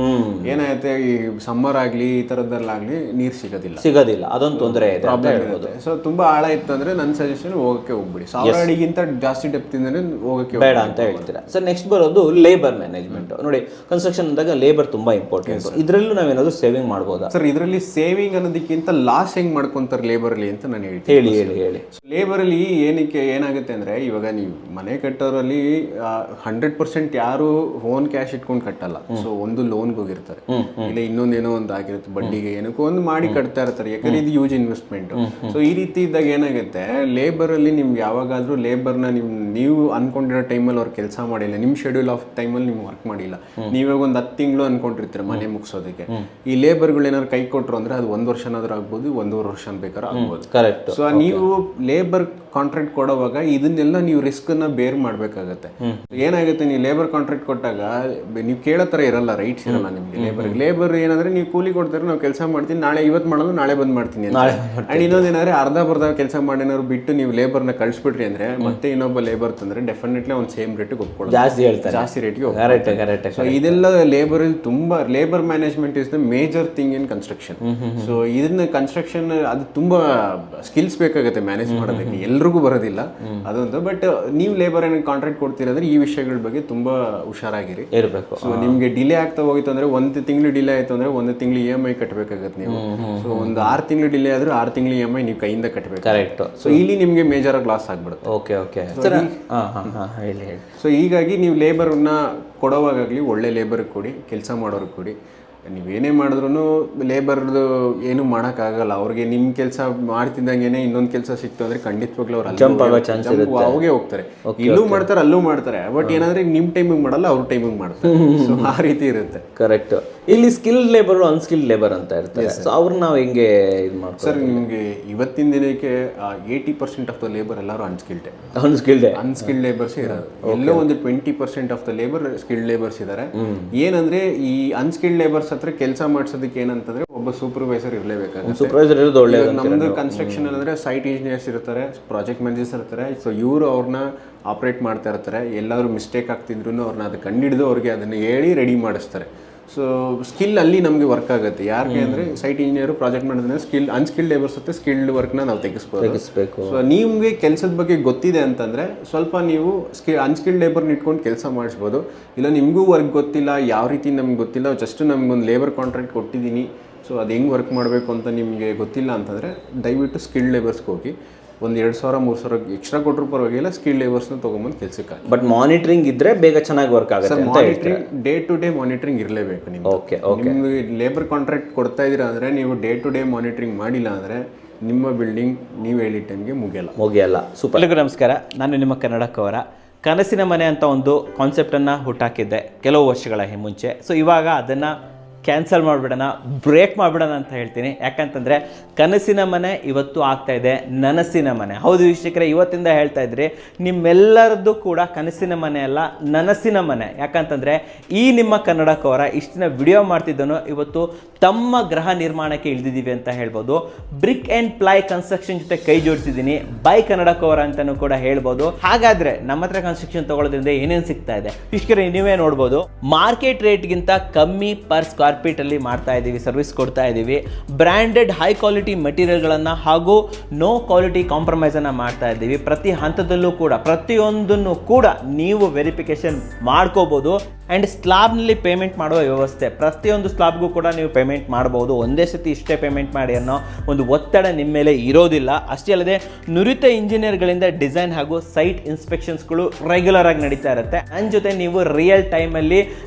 ಏನಾಗುತ್ತೆ, ಈ ಸಮ್ಮರ್ ಆಗಲಿ ಈ ಥರದ್ದಲ್ಲಾಗಲಿ ನೀರು ಸಿಗೋದಿಲ್ಲ. ಅದೊಂದು ತೊಂದರೆ ಇದೆ, ಪ್ರಾಬ್ಲಮ್ ಇರುತ್ತೆ. ಸೊ ತುಂಬ ಆಳ ಇತ್ತು ಅಂದರೆ ನನ್ನ ಸಜೆಷನ್ ಹೋಗಕ್ಕೆ ಹೋಗ್ಬಿಡಿ. 1000 ಅಡಿಗಿಂತ ಜಾಸ್ತಿ ಡೆಪ್ತ್ ಇಂದನೇ ಹೋಗಕ್ಕೆ ಬೇಡ ಅಂತ ಹೇಳ್ತೀರಾ. ಸರ್ ನೆಕ್ಸ್ಟ್ ಬರೋದು ಲೇಬರ್ ಮ್ಯಾನೇಜ್ಮೆಂಟ್. ನೋಡಿ, ಕನ್ಸ್ಟ್ರಕ್ಷನ್ ಅಂದಾಗ ಲೇಬರ್ ತುಂಬ ಇಂಪಾರ್ಟೆಂಟ್. ಇದರಲ್ಲೂ ನಾವೇನಾದ್ರು ಸೇವಿಂಗ್ ಮಾಡ್ಬೋದಾ? ಸರ್ ಇದರಲ್ಲಿ ಸೇವಿಂಗ್ ಅನ್ನೋದಕ್ಕಿಂತ ಲಾಸ್ ಹೆಂಗ್ ಮಾಡ್ಕೊಂತಾರೆ ಲೇಬರಲ್ಲಿ ಅಂತ ನಾನು ಹೇಳ್ತೀನಿ. ಹೇಳಿ. ಲೇಬರಲ್ಲಿ ಏನಾಗುತ್ತೆ ಅಂದರೆ, ಇವಾಗ ನೀವು ಮನೆ ಕಟ್ಟೋರಲ್ಲಿ 100% ಯಾರು ಓನ್ ಕ್ಯಾಶ್ ಇಟ್ಕೊಂಡು ಕಟ್ಟಲ್ಲ. ಸೊ ಒಂದು ಲೋನ್ಗೆ ಹೋಗಿರ್ತಾರೆ, ಇಲ್ಲ ಇನ್ನೊಂದೇನೋ ಒಂದು ಆಗಿರುತ್ತೆ, ಬಡ್ಡಿಗೆ ಏನಕ್ಕೋ ಒಂದು ಮಾಡಿ ಕಟ್ತಾ ಇರ್ತಾರೆ. ಯಾಕಂದ್ರೆ ಇದು ಯೂಸ್ ಇನ್ವೆಸ್ಟ್ಮೆಂಟ್. ಸೊ ಈ ರೀತಿ ಇದ್ದಾಗ ಏನಾಗುತ್ತೆ, ಲೇಬರಲ್ಲಿ ನಿಮ್ಗೆ ಯಾವಾಗಾದ್ರೂ ಲೇಬರ್ನ ನೀವು ಅನ್ಕೊಂಡಿರೋ ಟೈಮಲ್ಲಿ ಅವ್ರು ಕೆಲಸ ಮಾಡಿಲ್ಲ, ನಿಮ್ಮ ಶೆಡ್ಯೂಲ್ ಆಫ್ ಟೈಮಲ್ಲಿ ನೀವು ವರ್ಕ್ ಮಾಡಿಲ್ಲ, ನೀವಾಗ ಒಂದು 10 ತಿಂಗಳು ಅನ್ಕೊಂಡಿರ್ತೀರ ಮನೆ ಮುಗಿಸೋದಕ್ಕೆ. ಈ ಲೇಬರ್ಗಳು ಏನಾದ್ರು ಕೈ ಕೊಟ್ಟರು ಅಂದ್ರೆ ಅದು 1 ವರ್ಷನಾದ್ರೂ ಆಗ್ಬೋದು, 1.5 ವರ್ಷ ಬೇಕಾದ್ರೂ ಆಗ್ಬೋದು. ಕರೆಕ್ಟ್. ಸೊ ನೀವು ಲೇಬರ್ ಕಾಂಟ್ರಾಕ್ಟ್ ಕೊಡುವಾಗ ಇದನ್ನೆಲ್ಲ ನೀವು ರಿಸ್ಕ್ ನ ಬೇರ್ ಮಾಡ್ಬೇಕಾಗತ್ತೆ. ಏನಾಗುತ್ತೆ, ನೀವು ಲೇಬರ್ ಕಾಂಟ್ರಾಕ್ಟ್ ಕೊಟ್ಟಾಗ ನೀವು ಕೇಳೋ ತರ ಇರಲ್ಲ, ರೈಟ್ಸ್ ಇರಲ್ಲ ನಿಮ್ಗೆ. ಲೇಬರ್ ಏನಂದ್ರೆ ನೀವು ಕೂಲಿ ಕೊಡ್ತಾರೆ, ನಾವು ಕೆಲಸ ಮಾಡ್ತೀನಿ, ನಾಳೆ ಇವತ್ತು ಮಾಡೋದು ನಾಳೆ ಬಂದ್ ಮಾಡ್ತೀನಿ. ಅಂಡ್ ಇನ್ನೊಂದೇನಾದ್ರೆ ಅರ್ಧ ಕೆಲಸ ಮಾಡಿನಾರು ಬಿಟ್ಟು ನೀವು ಲೇಬರ್ನ ಕಳಿಸ್ಬಿಟ್ರಿ ಅಂದ್ರೆ ಮತ್ತೆ ಇನ್ನೊಬ್ಬ ಲೇಬರ್ ತಂದ್ರೆ ಡೆಫಿನೆಟ್ಲಿ ಒಂದು ಸೇಮ್ ರೇಟಿಗೆ ಒಪ್ಕೊಳ್ಳೋದು, ಜಾಸ್ತಿ ರೇಟಿಗೆ. ಸೊ ಇದೆಲ್ಲ ಲೇಬರ್ ತುಂಬಾ labour management is the major thing in construction. So ಇದನ್ನ ಕನ್ಸ್ಟ್ರಕ್ಷನ್ ಅದು ತುಂಬಾ ಸ್ಕಿಲ್ಸ್ ಬೇಕಾಗುತ್ತೆ ಮ್ಯಾನೇಜ್ ಮಾಡೋದಕ್ಕೆ, ಎಲ್ರಿಗೂ ಬರೋದಿಲ್ಲ ಅದೊಂದು. ಬಟ್ ನೀವು ಲೇಬರ್ ಏನಾದ್ರು ಕಾಂಟ್ರಾಕ್ಟ್ ಕೊಡ್ತೀರಂದ್ರೆ ಈ ವಿಷಯಗಳ ಬಗ್ಗೆ ತುಂಬಾ ಹುಷಾರಾಗಿರಿ ಇರಬೇಕು. ಸೊ ನಿಮ್ಗೆ ಡಿಲೇ ಆಗ್ತಾ ಹೋಗಿತ್ತು ಅಂದ್ರೆ 1 ತಿಂಗಳು ಡಿಲೇ ಆಯ್ತು ಅಂದ್ರೆ 1 ತಿಂಗಳು EMI ಕಟ್ಟಬೇಕಾಗತ್ತೆ ನೀವು. ಸೊ ಒಂದು 6 ತಿಂಗಳು ಡಿಲೇ ಆದ್ರೆ 6 ತಿಂಗಳು EMI ನೀವು ಕೈಯಿಂದ ಕಟ್ಟಬೇಕು. ಕರೆಕ್ಟ್. ಸೊ ಇಲ್ಲಿ ನಿಮ್ಗೆ ಮೇಜರ್ ಆಗಿ ಲಾಸ್ ಆಗ್ಬಿಡುತ್ತೆ. ಓಕೆ. ಸೊ ಹೀಗಾಗಿ ನೀವು ಲೇಬರ್ನ ಕೊಡೋವಾಗಲಿ ಒಳ್ಳೆ ಲೇಬರ್ ಕೊಡಿ, ಕೆಲಸ ಮಾಡೋರು ಕೊಡಿ. ನೀವೇನೇ ಮಾಡಿದ್ರು ಲೇಬರ್ದು ಏನು ಮಾಡೋಕ್ಕಾಗಲ್ಲ. ಅವ್ರಿಗೆ ನಿಮ್ಮ ಕೆಲಸ ಮಾಡ್ತಿದ್ದಂಗೆನೆ ಇನ್ನೊಂದು ಕೆಲಸ ಸಿಕ್ತು ಅಂದರೆ ಖಂಡಿತವಾಗ್ಲೂ ಅವ್ರು ಅವಾಗೆ ಹೋಗ್ತಾರೆ. ಇಲ್ಲೂ ಮಾಡ್ತಾರೆ ಅಲ್ಲೂ ಮಾಡ್ತಾರೆ, ಬಟ್ ಏನಂದ್ರೆ ನಿಮ್ಮ ಟೈಮಿಗೆ ಮಾಡಲ್ಲ, ಅವ್ರ ಟೈಮಿಗೆ ಮಾಡ್ತಾರೆ. ಸೊ ಆ ರೀತಿ ಇರುತ್ತೆ. ಕರೆಕ್ಟ್. ಇಲ್ಲಿ ಸ್ಕಿಲ್ಡ್ ಲೇಬರ್ ಅನ್ಸ್ಕಿಲ್ಡ್ ಲೇಬರ್ ಅಂತ ಇರ್ತಾರೆ. ಸೊ ಅವ್ರನ್ನ ನಾವು ಹೆಂಗೆ ಇದು ಮಾಡ್ತೀವಿ ಸರ್? ನಿಮಗೆ ಇವತ್ತಿನ ದಿನಕ್ಕೆ 80% ಆಫ್ ದ ಲೇಬರ್ ಎಲ್ಲರೂ ಅನ್ಸ್ಕಿಲ್ಡ್ ಲೇಬರ್ಸ್ ಇರೋದು. ಎಲ್ಲೋ ಒಂದು 20% of the labour skilled labours ಇದ್ದಾರೆ. ಏನಂದ್ರೆ ಈ ಅನ್ಸ್ಕಿಲ್ಡ್ ಲೇಬರ್ಸ್ ಹತ್ರ ಕೆಲಸ ಮಾಡಿಸೋದಕ್ಕೆ ಏನಂತಂದ್ರೆ ಒಬ್ಬ ಸೂಪರ್ವೈಸರ್ ಇರಲೇಬೇಕಾಗುತ್ತೆ. ಸೂಪರ್ವೈಸರ್ ಇರೋದು ಒಳ್ಳೆಯದು. ನಮ್ದು ಕನ್ಸ್ಟ್ರಕ್ಷನ್ ಅಂದ್ರೆ ಸೈಟ್ ಇಂಜಿನಿಯರ್ಸ್ ಇರ್ತಾರೆ, ಪ್ರಾಜೆಕ್ಟ್ ಮ್ಯಾನೇಜರ್ಸ್ ಇರ್ತಾರೆ. ಸೊ ಇವರು ಅವ್ರನ್ನ ಆಪರೇಟ್ ಮಾಡ್ತಾ ಇರ್ತಾರೆ. ಎಲ್ಲರೂ ಮಿಸ್ಟೇಕ್ ಆಗ್ತಿದ್ರು ಅವ್ರನ್ನ ಅದು ಕಂಡಿಡಿದು ಅವ್ರಿಗೆ ಅದನ್ನ ಹೇಳಿ ರೆಡಿ ಮಾಡಿಸ್ತಾರೆ. ಸೊ ಸ್ಕಿಲ್ ಅಲ್ಲಿ ನಮಗೆ ವರ್ಕ್ ಆಗುತ್ತೆ. ಯಾರಿಗೆ ಅಂದರೆ site engineer, project manager unskilled labours ಜೊತೆ ಸ್ಕಿಲ್ಡ್ ವರ್ಕ್ನ ನಾವು ತೆಗಿಸ್ಬೇಕು. ಸೊ ನಿಮಗೆ ಕೆಲಸದ ಬಗ್ಗೆ ಗೊತ್ತಿದೆ ಅಂತಂದರೆ ಸ್ವಲ್ಪ ನೀವು ಅನ್ಸ್ಕಿಲ್ಡ್ ಲೇಬರ್ನ ಇಟ್ಕೊಂಡು ಕೆಲಸ ಮಾಡಿಸ್ಬೋದು. ಇಲ್ಲ ನಿಮಗೂ ವರ್ಕ್ ಗೊತ್ತಿಲ್ಲ, ಯಾವ ರೀತಿ ನಮ್ಗೆ ಗೊತ್ತಿಲ್ಲ, ಜಸ್ಟ್ ನಮ್ಗೊಂದು ಲೇಬರ್ ಕಾಂಟ್ರಾಕ್ಟ್ ಕೊಟ್ಟಿದ್ದೀನಿ, ಸೊ ಅದು ಹೆಂಗೆ ವರ್ಕ್ ಮಾಡಬೇಕು ಅಂತ ನಿಮಗೆ ಗೊತ್ತಿಲ್ಲ ಅಂತಂದರೆ ದಯವಿಟ್ಟು ಸ್ಕಿಲ್ಡ್ ಲೇಬರ್ಸ್ಗೆ ಹೋಗಿ ಒಂದು 2,000-3,000 ಎಕ್ಸ್ಟ್ರಾ ಕೊಟ್ಟರು ಪರವಾಗಿಲ್ಲ, ಸ್ಕಿಲ್ ಲೇಬರ್ಸ್ನ ತೊಗೊಂಬಂದು ಕೆಲಸಕ್ಕೆ. ಬಟ್ ಮಾನಿಟರಿಂಗ್ ಇದ್ರೆ ಬೇಗ ಚೆನ್ನಾಗಿ ವರ್ಕ್ ಆಗುತ್ತೆ. Monitoring day to day monitoring ಇರಲೇಬೇಕು. ನಿಮ್ಗೆ ಲೇಬರ್ ಕಾಂಟ್ರಾಕ್ಟ್ ಕೊಡ್ತಾ ಇದ್ದೀರಾ ಅಂದರೆ ನೀವು ಡೇ ಟು ಡೇ ಮಾನಿಟರಿಂಗ್ ಮಾಡಿಲ್ಲ ಅಂದರೆ ನಿಮ್ಮ ಬಿಲ್ಡಿಂಗ್ ನೀವು ಹೇಳಿದ ಟೈಮ್ಗೆ ಮುಗಿಯಲ್ಲ. ಸೂಪರ್. ಎಲ್ಲರಿಗೂ ನಮಸ್ಕಾರ. ನಾನು ನಿಮ್ಮ ಕನ್ನಡಕವರ. ಕನಸಿನ ಮನೆ ಅಂತ ಒಂದು ಕಾನ್ಸೆಪ್ಟನ್ನು ಹುಟ್ಟಾಕಿದ್ದೆ ಕೆಲವು ವರ್ಷಗಳ ಮುಂಚೆ. ಸೊ ಇವಾಗ ಅದನ್ನು ಕ್ಯಾನ್ಸಲ್ ಮಾಡಿಬಿಡೋಣ, ಬ್ರೇಕ್ ಮಾಡಿಬಿಡೋಣ ಅಂತ ಹೇಳ್ತೀನಿ. ಯಾಕಂತಂದರೆ ಕನಸಿನ ಮನೆ ಇವತ್ತು ಆಗ್ತಾ ಇದೆ ನನಸಿನ ಮನೆ. ಹೌದು ವೀಕ್ಷಕರೇ, ಇವತ್ತಿಂದ ಹೇಳ್ತಾ ಇದ್ರಿ ನಿಮ್ಮೆಲ್ಲರದ್ದು ಕೂಡ ಕನಸಿನ ಮನೆ ಅಲ್ಲ, ನನಸಿನ ಮನೆ. ಯಾಕಂತಂದರೆ ಈ ನಿಮ್ಮ ಕನ್ನಡಕವರ ಇಷ್ಟಿನ ವಿಡಿಯೋ ಮಾಡ್ತಿದ್ದನು ಇವತ್ತು ತಮ್ಮ ಗೃಹ ನಿರ್ಮಾಣಕ್ಕೆ ಇಳಿದಿದ್ದೀವಿ ಅಂತ ಹೇಳ್ಬೋದು. ಬ್ರಿಕ್ ಆ್ಯಂಡ್ ಪ್ಲೈ ಕನ್ಸ್ಟ್ರಕ್ಷನ್ ಜೊತೆ ಕೈ ಜೋಡಿಸಿದ್ದೀನಿ, ಬೈ ಕನ್ನಡಕವರ ಅಂತಲೂ ಕೂಡ ಹೇಳ್ಬೋದು. ಹಾಗಾದರೆ ನಮ್ಮ ಹತ್ರ ಕನ್ಸ್ಟ್ರಕ್ಷನ್ ತಗೊಳ್ಳೋದ್ರಿಂದ ಏನೇನು ಸಿಗ್ತಾ ಇದೆ ವೀಕ್ಷಕರೇ ನೀವೇ ನೋಡ್ಬೋದು. ಮಾರ್ಕೆಟ್ ರೇಟ್ಗಿಂತ ಕಮ್ಮಿ ಪರ್ ಸ್ಕ್ವೇರ್ ಫೀಟ್ ಅಲ್ಲಿ ಮಾಡ್ತಾ ಇದ್ದೀವಿ, ಸರ್ವಿಸ್ ಕೊಡ್ತಾ ಇದ್ದೀವಿ. ಬ್ರ್ಯಾಂಡೆಡ್ ಹೈ ಕ್ವಾಲಿಟಿ ಮೆಟೀರಿಯಲ್ಗಳನ್ನು ಹಾಗೂ ನೋ ಕ್ವಾಲಿಟಿ ಕಾಂಪ್ರಮೈಸ್ ಅನ್ನು ಮಾಡ್ತಾ ಇದ್ದೀವಿ. ಪ್ರತಿ ಹಂತದಲ್ಲೂ ಕೂಡ ಪ್ರತಿಯೊಂದನ್ನು ಕೂಡ ನೀವು ವೆರಿಫಿಕೇಶನ್ ಮಾಡ್ಕೋಬಹುದು. ಆ್ಯಂಡ್ ಸ್ಲಾಬ್ನಲ್ಲಿ ಪೇಮೆಂಟ್ ಮಾಡುವ ವ್ಯವಸ್ಥೆ, ಪ್ರತಿಯೊಂದು ಸ್ಲಾಬ್ಗೂ ಕೂಡ ನೀವು ಪೇಮೆಂಟ್ ಮಾಡ್ಬೋದು. ಒಂದೇ ಸತಿ ಇಷ್ಟೇ ಪೇಮೆಂಟ್ ಮಾಡಿ ಅನ್ನೋ ಒಂದು ಒತ್ತಡ ನಿಮ್ಮ ಮೇಲೆ ಇರೋದಿಲ್ಲ. ಅಷ್ಟೇ ಅಲ್ಲದೆ ನುರಿತ ಇಂಜಿನಿಯರ್ಗಳಿಂದ ಡಿಸೈನ್ ಹಾಗೂ ಸೈಟ್ ಇನ್ಸ್ಪೆಕ್ಷನ್ಸ್ಗಳು ರೆಗ್ಯುಲರ್ ಆಗಿ ನಡೀತಾ ಇರುತ್ತೆ. ನನ್ನ ಜೊತೆ ನೀವು ರಿಯಲ್ ಟೈಮಲ್ಲಿ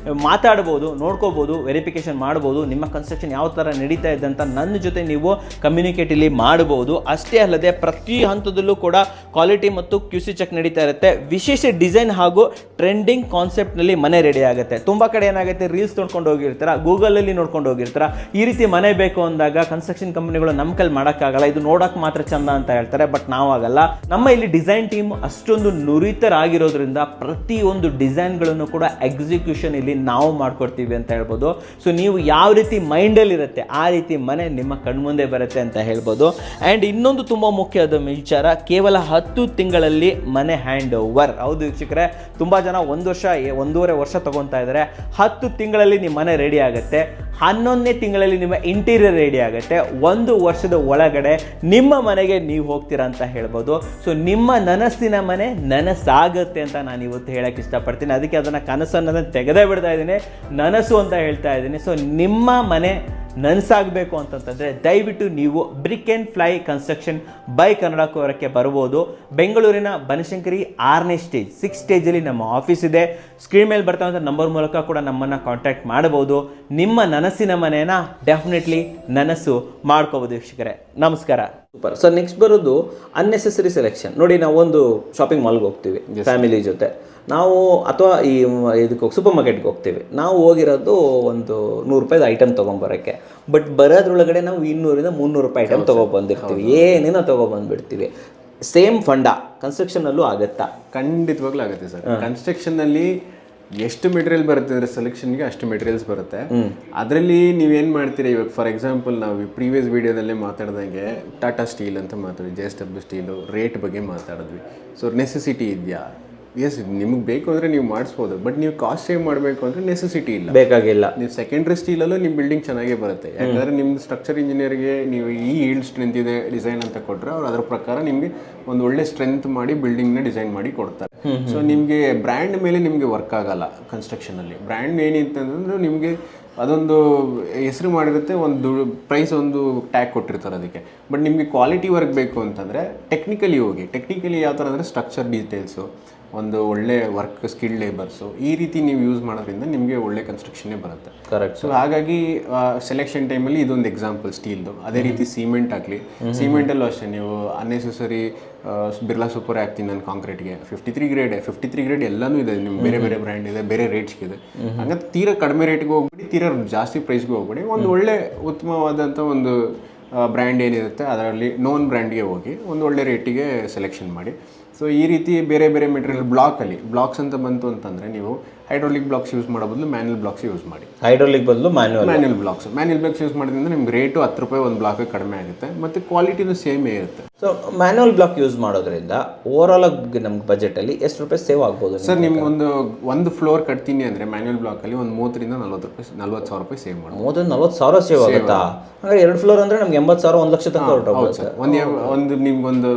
ಮಾತಾಡ್ಬೋದು, ನೋಡ್ಕೋಬೋದು, ವೆರಿಫಿಕೇಶನ್ ಮಾಡ್ಬೋದು. ನಿಮ್ಮ ಕನ್ಸ್ಟ್ರಕ್ಷನ್ ಯಾವ ಥರ ನಡೀತಾ ಇದೆ ಅಂತ ನನ್ನ ಜೊತೆ ನೀವು ಕಮ್ಯುನಿಕೇಟ್ ಇಲ್ಲಿ ಮಾಡ್ಬೋದು. ಅಷ್ಟೇ ಅಲ್ಲದೆ ಪ್ರತಿ ಹಂತದಲ್ಲೂ ಕೂಡ ಕ್ವಾಲಿಟಿ ಮತ್ತು QC ಚೆಕ್ ನಡೀತಾ ಇರುತ್ತೆ. ವಿಶೇಷ ಡಿಸೈನ್ ಹಾಗೂ ಟ್ರೆಂಡಿಂಗ್ ಕಾನ್ಸೆಪ್ಟ್ನಲ್ಲಿ ಮನೆ ರೆಡಿ ಆಗುತ್ತೆ. ತುಂಬ ಕಡೆ ಏನಾಗುತ್ತೆ, ರೀಲ್ಸ್ ನೋಡ್ಕೊಂಡು ಹೋಗಿರ್ತಾರ, ಗೂಗಲಲ್ಲಿ ನೋಡ್ಕೊಂಡು ಹೋಗಿರ್ತಾರ. ಈ ರೀತಿ ಮನೆ ಬೇಕು ಅಂದಾಗ ಕನ್ಸ್ಟ್ರಕ್ಷನ್ ಕಂಪನಿಗಳು ನಮ್ಮ ಕೈಲಿ ಮಾಡೋಕ್ಕಾಗಲ್ಲ, ಇದು ನೋಡೋಕೆ ಮಾತ್ರ ಚಂದ ಅಂತ ಹೇಳ್ತಾರೆ. ಬಟ್ ನಾವಾಗಲ್ಲ. ನಮ್ಮ ಇಲ್ಲಿ ಡಿಸೈನ್ ಟೀಮ್ ಅಷ್ಟೊಂದು ನುರಿತರಾಗಿರೋದ್ರಿಂದ ಪ್ರತಿಯೊಂದು ಡಿಸೈನ್ಗಳನ್ನು ಕೂಡ ಎಕ್ಸಿಕ್ಯೂಷನ್ ಇಲ್ಲಿ ನಾವು ಮಾಡ್ಕೊಡ್ತೀವಿ ಅಂತ ಹೇಳ್ಬೋದು. ಸೊ ನೀವು ಯಾವ ರೀತಿ ಮೈಂಡಲ್ಲಿ ಇರುತ್ತೆ ಆ ರೀತಿ ಮನೆ ನಿಮ್ಮ ಕಣ್ಮುಂದೆ ಬರುತ್ತೆ ಅಂತ ಹೇಳ್ಬೋದು. ಆ್ಯಂಡ್ ಇನ್ನೊಂದು ತುಂಬ ಮುಖ್ಯವಾದ ವಿಚಾರ, ಕೇವಲ 10 ತಿಂಗಳಲ್ಲಿ ಮನೆ ಹ್ಯಾಂಡ್ ಓವರ್. ಹೌದು ವೀಕ್ಷಕರೇ, ತುಂಬ ಜನ 1 ವರ್ಷ 1.5 ವರ್ಷ ತಗೊತಾ ಇದ್ದಾರೆ. 10 ತಿಂಗಳಲ್ಲಿ ನಿಮ್ಮ ಮನೆ ರೆಡಿ ಆಗುತ್ತೆ. 11ನೇ ತಿಂಗಳಲ್ಲಿ ನಿಮ್ಮ ಇಂಟೀರಿಯರ್ ರೆಡಿ ಆಗುತ್ತೆ. 1 ವರ್ಷದ ಒಳಗಡೆ ನಿಮ್ಮ ಮನೆಗೆ ನೀವು ಹೋಗ್ತೀರಾ ಅಂತ ಹೇಳ್ಬೋದು. ಸೊ ನಿಮ್ಮ ನನಸಿನ ಮನೆ ನನಸಾಗುತ್ತೆ ಅಂತ ನಾನು ಇವತ್ತು ಹೇಳಕ್ಕೆ ಇಷ್ಟಪಡ್ತೀನಿ. ಅದಕ್ಕೆ ಅದನ್ನು ಕನಸು ಅನ್ನೋದನ್ನು ತೆಗೆದೇ ಬಿಡ್ತಾ ಇದ್ದೀನಿ, ನನಸು ಅಂತ ಹೇಳ್ತಾ ಇದ್ದೀನಿ. ಸೊ ನಿಮ್ಮ ಮನೆ ನನಸಾಗಬೇಕು ಅಂತಂತಂದರೆ ದಯವಿಟ್ಟು ನೀವು brick and ply construction by ಕನ್ನಡಕವರಕ್ಕೆ ಬರ್ಬೋದು. ಬೆಂಗಳೂರಿನ ಬನಶಂಕರಿ 6ನೇ ಸ್ಟೇಜ್ 6 ಸ್ಟೇಜಲ್ಲಿ ನಮ್ಮ ಆಫೀಸ್ ಇದೆ. ಸ್ಕ್ರೀನ್ ಮೇಲೆ ಬರ್ತಾ ನಂಬರ್ ಮೂಲಕ ಕೂಡ ನಮ್ಮನ್ನು ಕಾಂಟ್ಯಾಕ್ಟ್ ಮಾಡಬಹುದು. ನಿಮ್ಮ ನನಸಿನ ಮನೆಯನ್ನು ಡೆಫಿನೆಟ್ಲಿ ನನಸು ಮಾಡ್ಕೋಬೋದು ವೀಕ್ಷಕರೇ. ನಮಸ್ಕಾರ. ಸೂಪರ್. ಸೊ ನೆಕ್ಸ್ಟ್ ಬರೋದು ಅನ್ನೆಸೆಸರಿ ಸೆಲೆಕ್ಷನ್. ನೋಡಿ, ನಾವು ಒಂದು ಶಾಪಿಂಗ್ ಮಾಲ್ಗೆ ಹೋಗ್ತೀವಿ ಫ್ಯಾಮಿಲಿ ಜೊತೆ, ನಾವು ಅಥವಾ ಈ ಇದಕ್ಕೆ ಸೂಪರ್ ಮಾರ್ಕೆಟ್ಗೆ ಹೋಗ್ತೀವಿ. ನಾವು ಹೋಗಿರೋದು ಒಂದು 100 ರೂಪಾಯಿದ ಐಟಮ್ ತೊಗೊಂಬರೋಕ್ಕೆ. ಬಟ್ ಬರೋದ್ರೊಳಗಡೆ ನಾವು 200-300 ರೂಪಾಯಿ ಐಟಮ್ ತೊಗೊಬಂದಿರ್ತೀವಿ, ಏನೇನೋ ತೊಗೊಬಂದ್ಬಿಡ್ತೀವಿ. ಸೇಮ್ ಫಂಡ ಕನ್ಸ್ಟ್ರಕ್ಷನಲ್ಲೂ ಆಗುತ್ತಾ? ಖಂಡಿತವಾಗ್ಲೂ ಆಗುತ್ತೆ ಸರ್. ಕನ್ಸ್ಟ್ರಕ್ಷನ್ನಲ್ಲಿ ಎಷ್ಟು ಮೆಟೀರಿಯಲ್ ಬರುತ್ತೆ ಅಂದರೆ ಸೆಲೆಕ್ಷನ್ಗೆ ಅಷ್ಟು ಮೆಟೀರಿಯಲ್ಸ್ ಬರುತ್ತೆ. ಅದರಲ್ಲಿ ನೀವೇನು ಮಾಡ್ತೀರಾ, ಇವಾಗ ಫಾರ್ ಎಕ್ಸಾಂಪಲ್ ನಾವು ಪ್ರೀವಿಯಸ್ ವೀಡಿಯೋದಲ್ಲೇ ಮಾತಾಡ್ದಂಗೆ ಟಾಟಾ ಸ್ಟೀಲ್ ಅಂತ ಮಾತಾಡಿದ್ವಿ, JSW ಸ್ಟೀಲು ರೇಟ್ ಬಗ್ಗೆ ಮಾತಾಡಿದ್ವಿ. ಸೊ ನೆಸೆಸಿಟಿ ಇದೆಯಾ? ಎಸ್, ನಿಮ್ಗೆ ಬೇಕು ಅಂದರೆ ನೀವು ಮಾಡಿಸ್ಬೋದು. ಬಟ್ ನೀವು ಕಾಸ್ಟ್ ಸೇವ್ ಮಾಡಬೇಕು ಅಂದರೆ ನೆಸೆಸಿಟಿ ಇಲ್ಲ, ಬೇಕಾಗಿಲ್ಲ. ನೀವು ಸೆಕೆಂಡ್ರಿ ಸ್ಟೀಲಲ್ಲೂ ನಿಮ್ಮ ಬಿಲ್ಡಿಂಗ್ ಚೆನ್ನಾಗೇ ಬರುತ್ತೆ. ಯಾಕಂದರೆ ನಿಮ್ದು ಸ್ಟ್ರಕ್ಚರ್ ಇಂಜಿನಿಯರ್ಗೆ ನೀವು ಈ ಈಲ್ಡ್ ಸ್ಟ್ರೆಂತ್ ಇದೆ ಡಿಸೈನ್ ಅಂತ ಕೊಟ್ಟರೆ ಅವ್ರು ಅದ್ರ ಪ್ರಕಾರ ನಿಮಗೆ ಒಂದು ಒಳ್ಳೆ ಸ್ಟ್ರೆಂತ್ ಮಾಡಿ ಬಿಲ್ಡಿಂಗ್ನ ಡಿಸೈನ್ ಮಾಡಿ ಕೊಡ್ತಾರೆ. ಸೊ ನಿಮಗೆ ಬ್ರ್ಯಾಂಡ್ ಮೇಲೆ ನಿಮಗೆ ವರ್ಕ್ ಆಗಲ್ಲ ಕನ್ಸ್ಟ್ರಕ್ಷನಲ್ಲಿ. ಬ್ರ್ಯಾಂಡ್ ಏನಿತ್ತಂದ್ರೆ ನಿಮಗೆ ಅದೊಂದು ಹೆಸರು ಮಾಡಿರುತ್ತೆ, ಒಂದು ಪ್ರೈಸ್ ಒಂದು ಟ್ಯಾಗ್ ಕೊಟ್ಟಿರ್ತಾರೆ ಅದಕ್ಕೆ. ಬಟ್ ನಿಮಗೆ ಕ್ವಾಲಿಟಿ ವರ್ಕ್ ಬೇಕು ಅಂತಂದರೆ ಟೆಕ್ನಿಕಲಿ ಹೋಗಿ. ಟೆಕ್ನಿಕಲಿ ಯಾವ ಥರ ಅಂದರೆ ಸ್ಟ್ರಕ್ಚರ್ ಡೀಟೇಲ್ಸು, ಒಂದು ಒಳ್ಳೆ ವರ್ಕ್ ಸ್ಕಿಲ್ಡ್ ಲೇಬರ್ಸು, ಈ ರೀತಿ ನೀವು ಯೂಸ್ ಮಾಡೋದ್ರಿಂದ ನಿಮಗೆ ಒಳ್ಳೆ ಕನ್ಸ್ಟ್ರಕ್ಷನ್ನೇ ಬರುತ್ತೆ. ಕರೆಕ್ಟ್. ಸೊ ಹಾಗಾಗಿ ಸೆಲೆಕ್ಷನ್ ಟೈಮಲ್ಲಿ ಇದೊಂದು ಎಕ್ಸಾಂಪಲ್ ಸ್ಟೀಲ್ದು. ಅದೇ ರೀತಿ ಸಿಮೆಂಟ್ ಆಗಲಿ, ಸಿಮೆಂಟಲ್ಲೂ ಅಷ್ಟೇ ನೀವು ಅನ್ನೆಸೆಸರಿ ಬಿರ್ಲಾ ಸೂಪರ್ ಹಾಕ್ತೀನಿ ನಾನು ಕಾಂಕ್ರೀಟ್ಗೆ 53 ಗ್ರೇಡ್ ಎಲ್ಲನೂ ಇದೆ, ನಿಮ್ಗೆ ಬೇರೆ ಬೇರೆ ಬ್ರ್ಯಾಂಡ್ ಇದೆ, ಬೇರೆ ರೇಟ್ಸ್ಗಿದೆ. ಹಂಗಂತ ತೀರಾ ಕಡಿಮೆ ರೇಟ್ಗೆ ಹೋಗ್ಬಿಡಿ, ತೀರಾ ಜಾಸ್ತಿ ಪ್ರೈಸ್ಗೆ ಹೋಗ್ಬಿಡಿ. ಒಂದು ಒಳ್ಳೆ ಉತ್ತಮವಾದಂಥ ಒಂದು ಬ್ರ್ಯಾಂಡ್ ಏನಿರುತ್ತೆ ಅದರಲ್ಲಿ ನೋನ್ ಬ್ರ್ಯಾಂಡ್ಗೆ ಹೋಗಿ ಒಂದು ಒಳ್ಳೆ ರೇಟಿಗೆ ಸೆಲೆಕ್ಷನ್ ಮಾಡಿ. ಸೊ ಈ ರೀತಿ ಬೇರೆ ಬೇರೆ ಮೆಟೀರಿಯಲ್ ಬ್ಲಾಕ್ಸ್ ಅಂತ ಬಂತು ಅಂತಂದರೆ ನೀವು ಹೈಡ್ರೋಲಿಕ್ ಬ್ಲಾಕ್ಸ್ ಯೂಸ್ ಮಾಡೋ ಬದಲು ಮ್ಯಾನ್ಯಲ್ ಬ್ಲಾಕ್ಸ್ ಯೂಸ್ ಮಾಡಿ. ಹೈಡ್ರೋಲಿಕ್ ಬದಲು ಮ್ಯಾನ್ಯಲ್ ಬ್ಲಾಕ್ಸ್ ಯೂಸ್ ಮಾಡೋದ್ರಿಂದ ನಿಮ್ಗೆ ರೇಟು 10 ರೂಪಾಯಿ ಒಂದು ಬ್ಲಾಕ್ ಕಡಿಮೆ ಆಗುತ್ತೆ, ಮತ್ತು ಕ್ವಾಲಿಟಿನೂ ಸೇಮೇ ಇರುತ್ತೆ. ಸೊ ಮ್ಯಾನ್ಯಲ್ ಬ್ಲಾಕ್ ಯೂಸ್ ಮಾಡೋದ್ರಿಂದ ಓವರಾಲ್ ಆಗಿ ನಮ್ಗೆ ಬಜೆಟಲ್ಲಿ ಎಷ್ಟು ರೂಪಾಯಿ ಸೇವ್ ಆಗ್ಬೋದು ಸರ್? ನಿಮ್ಗೆ ಒಂದು ಫ್ಲೋರ್ ಕಟ್ತೀನಿ ಅಂದರೆ ಮ್ಯಾನ್ಯಲ್ ಬ್ಲಾಕಲ್ಲಿ ಒಂದು 30,000 to 40,000 ರೂಪಾಯಿ ಸೇವ್ ಮಾಡ್ಬೋದು. 40,000 ಸೇವ್ ಆಗುತ್ತಾ? ಹಾಗಾದ್ರೆ 2 ಫ್ಲೋರ್ ಅಂದರೆ ನಮ್ಗೆ 80,000 1 ಲಕ್ಷ ತನಕ ಹೊರಟೋಗುತ್ತೆ. ಒಂದು ನಿಮ್ಗೊಂದು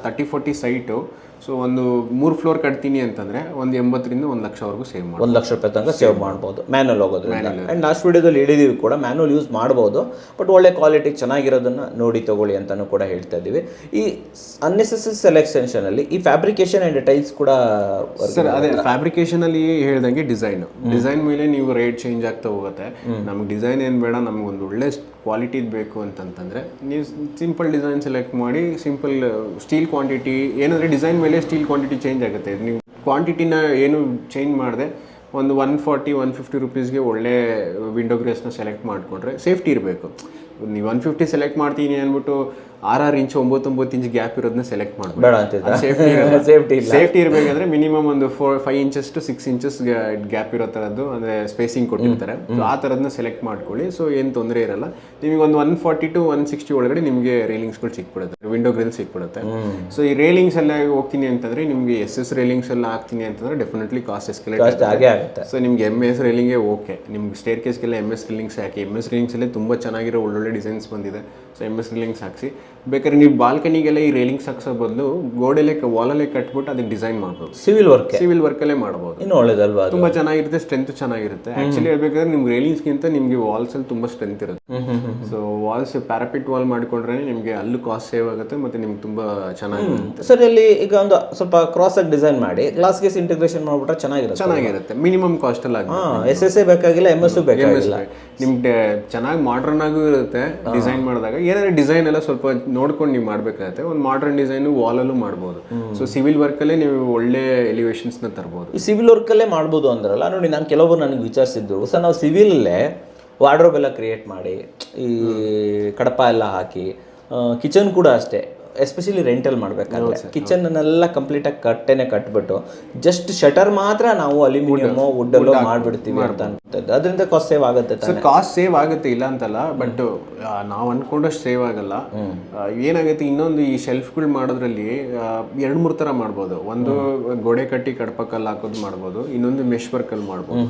30-40 ಸೈಟು, ಸೊ ಒಂದು 3 ಫ್ಲೋರ್ ಕಟ್ತೀನಿ ಅಂತಂದರೆ ಒಂದು 80,000 to 1 ಲಕ್ಷವರೆಗೂ ಸೇವ್ ಮಾಡಿ 1 ಲಕ್ಷ ರೂಪಾಯಿ ತನಕ ಸೇವ್ ಮಾಡ್ಬೋದು ಮ್ಯಾನ್ಯಲ್ ಹೋಗೋದ್ರಿಂದ. ಆ್ಯಂಡ್ ಲಾಸ್ಟ್ ವಿಡಿಯೋದಲ್ಲಿ ಹೇಳಿದೀವಿ ಕೂಡ ಮ್ಯಾನ್ಯಲ್ ಯೂಸ್ ಮಾಡ್ಬೋದು, ಬಟ್ ಒಳ್ಳೆ ಕ್ವಾಲಿಟಿ ಚೆನ್ನಾಗಿರೋದನ್ನ ನೋಡಿ ತಗೊಳ್ಳಿ ಅಂತಲೂ ಕೂಡ ಹೇಳ್ತಾ ಇದ್ದೀವಿ. ಈ ಅನ್ನೆಸೆಸರಿ ಸೆಲೆಕ್ಷನ್ಷನಲ್ಲಿ ಈ ಫ್ಯಾಬ್ರಿಕೇಶನ್ ಆ್ಯಂಡ್ ಟೈಲ್ಸ್ ಕೂಡ ಸರ್ ಅದೇ ಫ್ಯಾಬ್ರಿಕೇಶನಲ್ಲಿ ಹೇಳ್ದಂಗೆ ಡಿಸೈನ್ ಮೇಲೆ ನೀವು ರೇಟ್ ಚೇಂಜ್ ಆಗ್ತಾ ಹೋಗುತ್ತೆ. ನಮ್ಗೆ ಡಿಸೈನ್ ಏನು ಬೇಡ, ನಮ್ಗೊಂದು ಒಳ್ಳೆ ಕ್ವಾಲಿಟಿ ಬೇಕು ಅಂತಂತಂದರೆ ನೀವು ಸಿಂಪಲ್ ಡಿಸೈನ್ ಸೆಲೆಕ್ಟ್ ಮಾಡಿ, ಸಿಂಪಲ್ ಸ್ಟೀಲ್ ಕ್ವಾಂಟಿಟಿ ಏನಂದರೆ ಡಿಸೈನ್ ಮೇಲೆ ಸ್ಟೀಲ್ ಕ್ವಾಂಟಿಟಿ ಚೇಂಜ್ ಆಗುತ್ತೆ. ನೀವು ಕ್ವಾಂಟಿಟಿನ ಏನು ಚೇಂಜ್ ಮಾಡಿದೆ ಒಂದು 140-150 ರೂಪೀಸ್ಗೆ ಒಳ್ಳೆ ವಿಂಡೋ ಗ್ರೇಸ್ನ ಸೆಲೆಕ್ಟ್ ಮಾಡಿಕೊಂಡ್ರೆ ಸೇಫ್ಟಿ ಇರಬೇಕು. ನೀವು 150 ಸೆಲೆಕ್ಟ್ ಮಾಡ್ತೀನಿ ಅಂದ್ಬಿಟ್ಟು 6 ಇಂಚ್ 9 ಇಂಚ್ ಗ್ಯಾಪ್ ಇರೋದನ್ನ ಸೆಲೆಕ್ಟ್ ಮಾಡಬೇಡ. ಸೇಫ್ಟಿ ಇರಬೇಕಂದ್ರೆ ಮಿನಿಮಮ್ ಒಂದು 5 ಇಂಚಸ್ to 6 ಇಂಚಸ್ ಗ್ಯಾಪ್ ಇರೋ ಥರದ್ದು ಅಂದರೆ ಸ್ಪೇಸಿಂಗ್ ಕೊಟ್ಟಿರ್ತಾರೆ. ಸೊ ಆ ಥರದನ್ನ ಸೆಲೆಕ್ಟ್ ಮಾಡ್ಕೊಳ್ಳಿ. ಸೊ ಏನು ತೊಂದರೆ ಇರಲ್ಲ. ನಿಮಗೆ ಒಂದು 140 to 160 ಒಳಗಡೆ ನಿಮಗೆ ರೇಲಿಂಗ್ಸ್ಗಳು ಸಿಕ್ಬಿಡುತ್ತೆ, ವಿಂಡೋ ಗ್ರಿಲ್ ಸಿಕ್ಬಿಡುತ್ತೆ. ಸೊ ಈ ರೇಲಿಂಗ್ಸ್ ಎಲ್ಲ ಹೋಗ್ತೀನಿ ಅಂತಂದರೆ ನಿಮಗೆ SS ರೇಲಿಂಗ್ಸ್ ಎಲ್ಲ ಹಾಕ್ತೀನಿ ಅಂತಂದರೆ ಡೆಫಿನೆಟ್ಲಿ ಕಾಸ್ಟ್ ಎಸ್ಕಲೇಟ್ ಆಗುತ್ತೆ. ಸೊ ನಿಮ್ಗೆ MS ರೇಲಿಂಗೇ ಓಕೆ. ನಿಮ್ಗೆ ಸ್ಟೇರ್ ಕೇಸ್ಗೆಲ್ಲ MS ರೇಲಿಂಗ್ಸ್ ಹಾಕಿ. MS ರೇಲಿಂಗ್ಸಲ್ಲೇ ತುಂಬ ಚೆನ್ನಾಗಿರೋ ಒಳ್ಳೊಳ್ಳೆ ಡಿಸೈನ್ಸ್ ಬಂದಿದೆ. ಸೊ MS ರೇಲಿಂಗ್ಸ್ ಹಾಕ್ಸಿ. ಬೇಕಾದ್ರೆ ನೀವು ಬಾಲ್ಕನಿಗೆಲ್ಲ ಈ ರೇಲಿಂಗ್ಸ್ ಹಾಕ್ಸೋ ಬದಲು ಗೋಡೆಲೆ ವಾಲಲ್ಲೇ ಕಟ್ಬಿಟ್ಟು ಅದಕ್ಕೆ ಡಿಸೈನ್ ಮಾಡ್ಬೋದು. ಸಿವಿಲ್ ವರ್ಕಲ್ಲೇ ಮಾಡ್ಬೋದು. ಇನ್ನು ಒಳ್ಳೇದಲ್ವಾ? ತುಂಬಾ ಚೆನ್ನಾಗಿರುತ್ತೆ, ಸ್ಟ್ರೆಂತ್ ಚೆನ್ನಾಗಿರುತ್ತೆ. ಆಕ್ಚುಲಿ ಹೇಳ್ಬೇಕಾದ್ರೆ ನಿಮ್ಗೆ ರೇಲಿಂಗ್ಸ್ಗಿಂತ ನಿಮ್ಗೆ ವಾಲ್ಸ್ ಅಲ್ಲಿ ತುಂಬಾ ಸ್ಟ್ರೆಂತ್ ಇರುತ್ತೆ. ಸೊ ವಾಲ್ಸ್ ಪ್ಯಾರಾಪಿಟ್ ವಾಲ್ ಮಾಡ್ಕೊಂಡ್ರೆ ನಿಮ್ಗೆ ಅಲ್ಲೂ ಕಾಸ್ಟ್ ಸೇವ್ ಆಗುತ್ತೆ, ಮತ್ತೆ ನಿಮ್ಗೆ ತುಂಬಾ ಚೆನ್ನಾಗಿರುತ್ತೆ. ಸರ್ ಇಲ್ಲಿ ಈಗ ಒಂದು ಸ್ವಲ್ಪ ಕ್ರಾಸ್ ಆಗಿ ಡಿಸೈನ್ ಮಾಡಿ ಗ್ಲಾಸ್ ಗೇಸ್ ಇಂಟಿಗ್ರೇಷನ್ ಮಾಡ್ಬಿಟ್ರೆ ಚೆನ್ನಾಗಿರುತ್ತೆ. ಮಿನಿಮಮ್ ಕಾಸ್ಟ್ ಅಲ್ಲಿ SS ಬೇಕಾಗಿಲ್ಲ, MS ಬೇಕಾಗಿಲ್ಲ. ನಿಮ್ಗೆ ಚೆನ್ನಾಗಿ ಮಾಡರ್ನ್ ಆಗೂ ಇರುತ್ತೆ. ಡಿಸೈನ್ ಮಾಡಿದಾಗ ಏನಾದ್ರೆ ಡಿಸೈನ್ ಎಲ್ಲ ಸ್ವಲ್ಪ ನೋಡ್ಕೊಂಡು ನೀವು ಮಾಡ್ಬೇಕಾಗತ್ತೆ. ಒಂದು ಮಾಡರ್ನ್ ಡಿಸೈನ್ ವಾಲಲ್ಲೂ ಮಾಡ್ಬೋದು. ಸೊ ಸಿವಿಲ್ ವರ್ಕಲ್ಲೇ ನೀವು ಒಳ್ಳೆ ಎಲಿವೇಶನ್ಸ್ನ ತರ್ಬೋದು. ಈ ಸಿವಿಲ್ ವರ್ಕಲ್ಲೇ ಮಾಡ್ಬೋದು ಅಂದ್ರಲ್ಲ, ನೋಡಿ ನಾನು ಕೆಲವೊಬ್ರು ನನಗೆ ವಿಚಾರಿಸಿದ್ರು, ಸರ್ ನಾವು ಸಿವಿಲಲ್ಲೇ ವಾರ್ಡ್ರೋಬ್ ಎಲ್ಲ ಕ್ರಿಯೇಟ್ ಮಾಡಿ ಈ ಕಡಪ ಎಲ್ಲ ಹಾಕಿ, ಕಿಚನ್ ಕೂಡ ಅಷ್ಟೇ, ಎಸ್ಪೆಷಲಿ ರೆಂಟಲ್ ಮಾಡಬೇಕಾದ್ರೆ ಕಿಚನ್ನೆಲ್ಲ ಕಂಪ್ಲೀಟಾಗಿ ಕಟ್ಬಿಟ್ಟು ಜಸ್ಟ್ ಶಟರ್ ಮಾತ್ರ ನಾವು ಅಲ್ಯೂಮಿನಿಯಮ್ ವುಡ್ಡಲ್ಲೋ ಮಾಡಿಬಿಡ್ತೀವಿ ಅಂತ ಅನ್ಸುತ್ತೆ. ಅದರಿಂದ ಕಾಸ್ಟ್ ಸೇವ್ ಆಗುತ್ತೆ. ಕಾಸ್ಟ್ ಸೇವ್ ಆಗುತ್ತೆ, ಇಲ್ಲ ಅಂತಲ್ಲ, ಬಟ್ ನಾವು ಅನ್ಕೊಂಡಷ್ಟು ಸೇವ್ ಆಗಲ್ಲ. ಏನಾಗುತ್ತೆ, ಇನ್ನೊಂದು ಈ ಶೆಲ್ಫ್ಗಳು ಮಾಡೋದ್ರಲ್ಲಿ 2-3 ಥರ ಮಾಡ್ಬೋದು. ಒಂದು ಗೋಡೆ ಕಟ್ಟಿ ಕಡ್ಪಕ್ಕಲ್ಲಿ ಹಾಕೋದು ಮಾಡ್ಬೋದು, ಇನ್ನೊಂದು ಮೆಶ್ ವರ್ಕಲ್ಲಿ ಮಾಡ್ಬೋದು.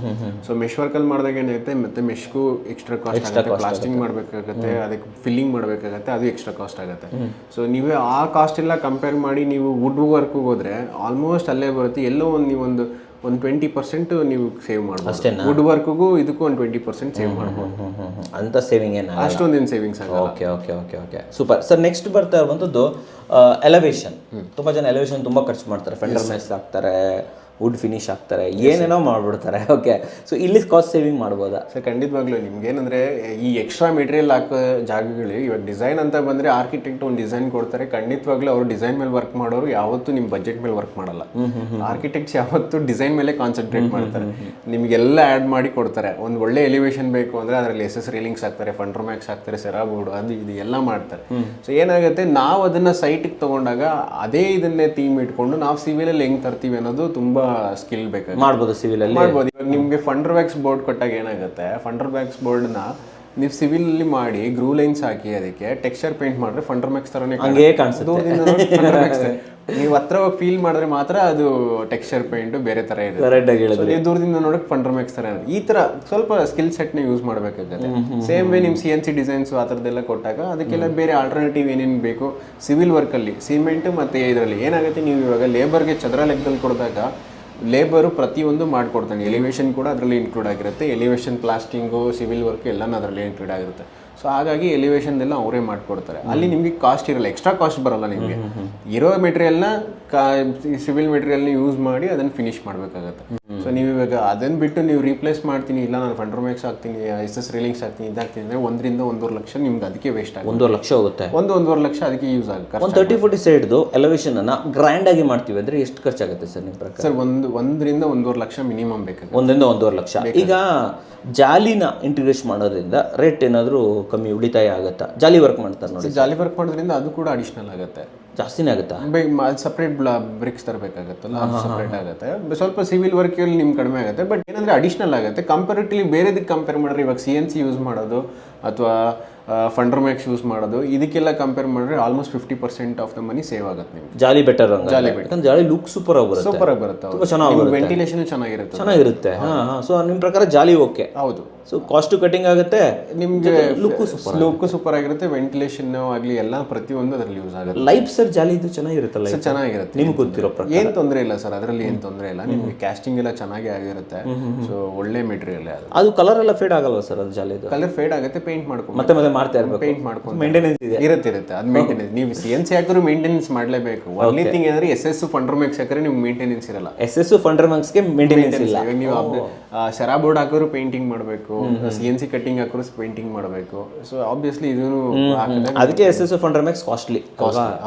ಸೊ ಮೆಶ್ ವರ್ಕಲ್ಲಿ ಮಾಡಿದಾಗ ಏನಾಗುತ್ತೆ, ಮತ್ತೆ ಮೆಶ್ಗೂ ಎಕ್ಸ್ಟ್ರಾ ಕಾಸ್ಟ್ ಆಗುತ್ತೆ, ಪ್ಲಾಸ್ಟಿಂಗ್ ಮಾಡಬೇಕಾಗತ್ತೆ, ಅದಕ್ಕೆ ಫಿಲ್ಲಿಂಗ್ ಮಾಡಬೇಕಾಗತ್ತೆ, ಅದು ಎಕ್ಸ್ಟ್ರಾ ಕಾಸ್ಟ್ ಆಗುತ್ತೆ. ಸೊ ನೀವೇ ಆ ಕಾಸ್ಟ್ ಎಲ್ಲ ಕಂಪೇರ್ ಮಾಡಿ ನೀವು ವುಡ್ ವರ್ಕ್ಗೆ ಹೋದ್ರೆ ಆಲ್ಮೋಸ್ಟ್ ಅಲ್ಲೇ ಬರುತ್ತೆ. ಎಲ್ಲೋ ಒಂದು 20% ನೀವು ಸೇವ್ ಮಾಡ್ಬೋದು. ವುಡ್ ವರ್ಕ್ಗೂ ಇದಕ್ಕೂ ಒಂದು 20% ಸೇವ್ ಮಾಡ್ಬೋದು. ಅಂತ ಸೇವಿಂಗ್ ಏನು ಅಷ್ಟೊಂದೇನು ಸೇವಿಂಗ್ಸ್ ಆಗಲ್ಲ. Okay super sir. ನೆಕ್ಸ್ಟ್ ಬರ್ತಾ ಇರುವಂಥದ್ದು ಎಲಿವೇಶನ್. ತುಂಬ ಜನ ಎಲಿವೇಶನ್ ತುಂಬ ಖರ್ಚು ಮಾಡ್ತಾರೆ, ಫೆಂಡರ್ ಮೆಸ್ ಹಾಕ್ತಾರೆ, ವುಡ್ ಫಿನಿಶ್ ಹಾಕ್ತಾರೆ, ಏನೇನೋ ಮಾಡ್ಬಿಡ್ತಾರೆ. ಓಕೆ, ಸೊ ಇಲ್ಲಿ ಕಾಸ್ಟ್ ಸೇವಿಂಗ್ ಮಾಡ್ಬೋದಾ? ಸರ್ ಖಂಡಿತವಾಗ್ಲೂ. ನಿಮ್ಗೆ ಏನಂದರೆ ಈ ಎಕ್ಸ್ಟ್ರಾ ಮೆಟೀರಿಯಲ್ ಹಾಕೋ ಜಾಗಗಳು, ಇವಾಗ ಡಿಸೈನ್ ಅಂತ ಬಂದರೆ ಆರ್ಕಿಟೆಕ್ಟ್ ಒಂದು ಡಿಸೈನ್ ಕೊಡ್ತಾರೆ. ಖಂಡಿತವಾಗ್ಲೂ ಅವರು ಡಿಸೈನ್ ಮೇಲೆ ವರ್ಕ್ ಮಾಡೋರು ಯಾವತ್ತೂ ನಿಮ್ಮ ಬಜೆಟ್ ಮೇಲೆ ವರ್ಕ್ ಮಾಡಲ್ಲ. ಆರ್ಕಿಟೆಕ್ಟ್ಸ್ ಯಾವತ್ತೂ ಡಿಸೈನ್ ಮೇಲೆ ಕಾನ್ಸಂಟ್ರೇಟ್ ಮಾಡ್ತಾರೆ. ನಿಮಗೆಲ್ಲ ಆ್ಯಡ್ ಮಾಡಿ ಕೊಡ್ತಾರೆ. ಒಂದು ಒಳ್ಳೆ ಎಲಿವೇಶನ್ ಬೇಕು ಅಂದರೆ ಅದರಲ್ಲಿ SS ರೇಲಿಂಗ್ಸ್ ಹಾಕ್ತಾರೆ, ಫಂಡರ್ ಮ್ಯಾಕ್ಸ್ ಹಾಕ್ತಾರೆ, ಸೆರಾಬೋರ್ಡ್, ಅದು ಇದು ಎಲ್ಲ ಮಾಡ್ತಾರೆ. ಸೊ ಏನಾಗುತ್ತೆ, ನಾವು ಅದನ್ನು ಸೈಟಿಗೆ ತೊಗೊಂಡಾಗ ಅದೇ ಇದನ್ನೇ ಥೀಮ್ ಇಟ್ಕೊಂಡು ನಾವು ಸಿವಿಲಲ್ಲಿ ಹೆಂಗೆ ತರ್ತೀವಿ ಅನ್ನೋದು ತುಂಬ ಸ್ಕಿಲ್ ಬೇಕಾಗುತ್ತೆ. ಮಾಡ್ಬೋದು ಸಿವಿಲಲ್ಲಿ ಮಾಡ್ಬೋದು. ಇವಾಗ ನಿಮಗೆ ಫಂಡರ್ ವ್ಯಾಕ್ಸ್ ಬೋರ್ಡ್ ಕೊಟ್ಟಾಗ ಏನಾಗುತ್ತೆ, ಫಂಡರ್ ವ್ಯಾಕ್ಸ್ ಬೋರ್ಡ್ನ ನೀವು ಸಿವಿಲಲ್ಲಿ ಮಾಡಿ ಗ್ರೂ ಲೈನ್ಸ್ ಹಾಕಿ ಅದಕ್ಕೆ ಟೆಕ್ಸ್ಚರ್ ಪೇಂಟ್ ಮಾಡಿದ್ರೆ ಫಂಡರ್ ಮ್ಯಾಕ್ಸ್ ಥರನೇ ಕಾಣಿಸುತ್ತೆ. ನೀವು ಹತ್ರ ಹೋಗಿ ಫೀಲ್ ಮಾಡಿದ್ರೆ ಮಾತ್ರ ಅದು ಟೆಕ್ಸ್ಚರ್ ಪೇಂಟ್ ಬೇರೆ ಥರ ಇರುತ್ತೆ. ನೀವು ದೂರದಿಂದ ನೋಡೋಕೆ ಫಂಡರ್ ಮ್ಯಾಕ್ಸ್ ಥರ ಇರುತ್ತೆ. ಈ ಥರ ಸ್ವಲ್ಪ ಸ್ಕಿಲ್ ಸೆಟ್ನ ಯೂಸ್ ಮಾಡಬೇಕಾಗುತ್ತೆ. ಸೇಮ್ ವೇ ನಿಮ್ಮ CNC ಡಿಸೈನ್ಸು ಆ ಥರದ್ದೆಲ್ಲ ಕೊಟ್ಟಾಗ ಅದಕ್ಕೆಲ್ಲ ಬೇರೆ ಆಲ್ಟರ್ನೇಟಿವ್ ಏನೇನು ಬೇಕು ಸಿವಿಲ್ ವರ್ಕಲ್ಲಿ, ಸಿಮೆಂಟ್ ಮತ್ತು ಇದರಲ್ಲಿ ಏನಾಗುತ್ತೆ, ನೀವು ಇವಾಗ ಲೇಬರ್ಗೆ ಚದರ ಲೆಕ್ಕದಲ್ಲಿ ಕೊಡಿದಾಗ ಲೇಬರು ಪ್ರತಿಯೊಂದು ಮಾಡಿಕೊಡ್ತಾನೆ. ಎಲಿವೇಶನ್ ಕೂಡ ಅದರಲ್ಲಿ ಇನ್ಕ್ಲೂಡ್ ಆಗಿರುತ್ತೆ. ಎಲಿವೇಶನ್, ಪ್ಲಾಸ್ಟಿಂಗು, ಸಿವಿಲ್ ವರ್ಕ್ ಎಲ್ಲನೂ ಅದರಲ್ಲಿ ಇನ್ಕ್ಲೂಡ್ ಆಗಿರುತ್ತೆ. ಸೊ ಹಾಗಾಗಿ ಎಲಿವೇಶನ್ ಎಲ್ಲ ಅವರೇ ಮಾಡ್ಕೊಡ್ತಾರೆ. ಅಲ್ಲಿ ನಿಮಗೆ ಕಾಸ್ಟ್ ಇರಲ್ಲ, ಎಕ್ಸ್ಟ್ರಾ ಕಾಸ್ಟ್ ಬರಲ್ಲ ನಿಮಗೆ. ಇರೋ ಮೆಟೀರಿಯಲ್ನ ಸಿವಿಲ್ ಮೆಟೀರಿಯಲ್ನ ಯೂಸ್ ಮಾಡಿ ಅದನ್ನು ಫಿನಿಶ್ ಮಾಡಬೇಕಾಗತ್ತೆ. ಸೊ ನೀವು ಇವಾಗ ಅದನ್ನು ಬಿಟ್ಟು ನೀವು ರೀಪ್ಲೇಸ್ ಮಾಡ್ತೀನಿ, ಇಲ್ಲ ನಾನು ಫಂಡ್ರೋಮ್ಯಾಕ್ಸ್ ಹಾಕ್ತೀನಿ, SS ರೇಲಿಂಗ್ಸ್ ಹಾಕ್ತೀನಿ, ಇದಾಗ್ತೀನಿ ಅಂದರೆ 1-1.5 ಲಕ್ಷ ನಿಮ್ಗೆ ಅದಕ್ಕೆ ವೇಸ್ಟ್ ಆಗುತ್ತೆ. 1.5 ಲಕ್ಷ ಹೋಗುತ್ತೆ. 1-1.5 ಲಕ್ಷ ಅದಕ್ಕೆ ಯೂಸ್ ಆಗುತ್ತೆ. ಒಂದು 30-40 ಸೈಡ್ದು ಎಲಿವೇಶನ್ ಅನ್ನ ಗ್ರ್ಯಾಂಡ್ ಆಗಿ ಮಾಡ್ತೀವಿ ಅಂದ್ರೆ ಎಷ್ಟು ಖರ್ಚಾಗುತ್ತೆ ಸರ್ ನಿಮ್ಮ ಪ್ರಕಾರ? ಸರ್ 1-1.5 ಲಕ್ಷ ಮಿನಿಮಮ್ ಬೇಕಾಗುತ್ತೆ. 1-1.5 ಲಕ್ಷ. ಈಗ ಜಾಲಿನ ಇಂಟಿಗ್ರೇಟ್ ಮಾಡೋದ್ರಿಂದ ರೇಟ್ ಏನಾದರೂ ಕಮ್ಮಿ ಉಳಿತಾಯ ಆಗುತ್ತಾ? ಜಾಲಿ ವರ್ಕ್ ಮಾಡ್ತಾರೆ ನೋಡಿ, ಜಾಲಿ ವರ್ಕ್ ಮಾಡೋದ್ರಿಂದ ಅದು ಕೂಡ ಅಡಿಷನಲ್ ಆಗುತ್ತೆ, ಜಾಸ್ತಿನೇ ಆಗುತ್ತಾ? ಸಪ್ರೇಟ್ ಬ್ರಿಕ್ಸ್ ತರಬೇಕಾಗತ್ತಲ್ಲ, ಅದು ಸಪ್ರೇಟ್ ಆಗುತ್ತೆ. ಸ್ವಲ್ಪ ಸಿವಿಲ್ ವರ್ಕಲ್ಲಿ ನಿಮ್ಗೆ ಕಡಿಮೆ ಆಗುತ್ತೆ, ಬಟ್ ಏನಂದ್ರೆ ಅಡಿಷನಲ್ ಆಗುತ್ತೆ ಕಂಪೇರಿಟಿವ್ಲಿ. ಬೇರೆದಕ್ಕೆ ಕಂಪೇರ್ ಮಾಡಿದ್ರೆ ಇವಾಗ CNC ಯೂಸ್ ಮಾಡೋದು ಅಥವಾ ಫಂಡ್ರೋಮ್ಯಾಕ್ಸ್ ಯೂಸ್ ಮಾಡೋದು, ಇದಕ್ಕೆಲ್ಲ ಕಂಪೇರ್ ಮಾಡಿದ್ರೆ almost 50% of the money save ಆಗುತ್ತೆ ನಿಮ್ಗೆ. ಜಾಲಿ ಬೆಟರ್, ಜಾಲಿ ಬೆಟರ್. ಜಾಲಿ ಲುಕ್ ಸೂಪರ್ ಆಗಿ ಬರುತ್ತೆ, ಸೂಪರ್ ಆಗಿ ಬರುತ್ತೆ, ತುಂಬಾ ಚೆನ್ನಾಗಿ ವೆಂಟಿಲೇಷನ್ ಚೆನ್ನಾಗಿರುತ್ತೆ. ಸೊ ನಿಮ್ಮ ಪ್ರಕಾರ ಜಾಲಿ ಓಕೆ? ಹೌದು. ಸೊ ಕಾಸ್ಟ್ ಕಟಿಂಗ್ ಆಗುತ್ತೆ, ನಿಮ್ಗೆ ಲುಕ್ ಸೂಪರ್ ಆಗಿರುತ್ತೆ, ವೆಂಟಿಲೇಷನ್ ಆಗಲಿ ಎಲ್ಲ ಪ್ರತಿಯೊಂದು ಅದರಲ್ಲಿ ಯೂಸ್ ಆಗುತ್ತೆ. ಲೈಫ್ ಸರ್ ಜಾಲಿ ಇದು ಚೆನ್ನಾಗಿರುತ್ತಲ್ಲ? ಚೆನ್ನಾಗಿರುತ್ತೆ, ನಿಮ್ಗೆ ಗೊತ್ತಿರೋ ಪ್ರಕಾರ ಏನು ತೊಂದರೆ ಇಲ್ಲ ಸರ್, ಅದರಲ್ಲಿ ಏನು ತೊಂದರೆ ಇಲ್ಲ. ನಿಮ್ಗೆ ಕ್ಯಾಸ್ಟಿಂಗ್ ಎಲ್ಲ ಚೆನ್ನಾಗಿ ಆಗಿರುತ್ತೆ. ಸೊ ಒಳ್ಳೆ ಮೆಟೀರಿಯಲ್ ಅದು ಕಲರ್ ಎಲ್ಲ ಫೇಡ್ ಆಗಲ್ವಾ ಸರ್? ಅದು ಜಾಲಿದು ಕಲರ್ ಫೇಡ್ ಆಗುತ್ತೆ, ಪೇಂಟ್ ಮಾಡ್ಕೊಂಡು ಮತ್ತೆ ಮಾಡ್ತಾ ಇರಬೇಕು, ಪೇಂಟ್ ಮಾಡ್ಕೊಂಡು ಮೇಂಟೆನೆನ್ಸ್ ಇದೆ, ಇರುತ್ತೆ ಅದು ಮೇಂಟೆನೆನ್ಸ್. ನೀವು CNC ಹಾಕಿದ್ರು ಮೇಂಟೆನೆನ್ಸ್ ಮಾಡಲೇಬೇಕು. ಒನ್ಲಿ ಥಿಂಗ್ ಏನಂದ್ರೆ SS ಫಂಡ್ರೋಮ್ಯಾಕ್ಸ್ ಹಾಕಿದ್ರೆ ನಿಮ್ಗೆ ಮೇಂಟೆನೆನ್ಸ್ ಇರಲ್ಲ. SS ಫಂಡ್ರೋಮ್ಯಾಕ್ಸ್ಗೆ ಮೇಂಟೆನೆನ್ಸ್ ಇಲ್ಲ. ನೀವು ಶರಾ ಬೋರ್ಡ್ ಹಾಕಿದ್ರು ಪೇಂಟಿಂಗ್ ಮಾಡಬೇಕು, CNC ಕಟ್ಟಿಂಗ್ ಹಾಕಿದ್ರು ಪೇಂಟಿಂಗ್ ಮಾಡಬೇಕು. ಸೊ ಆಬ್ವಿಯಸ್ಲಿ ಇದನ್ನು ಅದಕ್ಕೆ SS ಫಂಡ್ರೋಮ್ಯಾಕ್ಸ್ ಕಾಸ್ಟ್ಲಿ,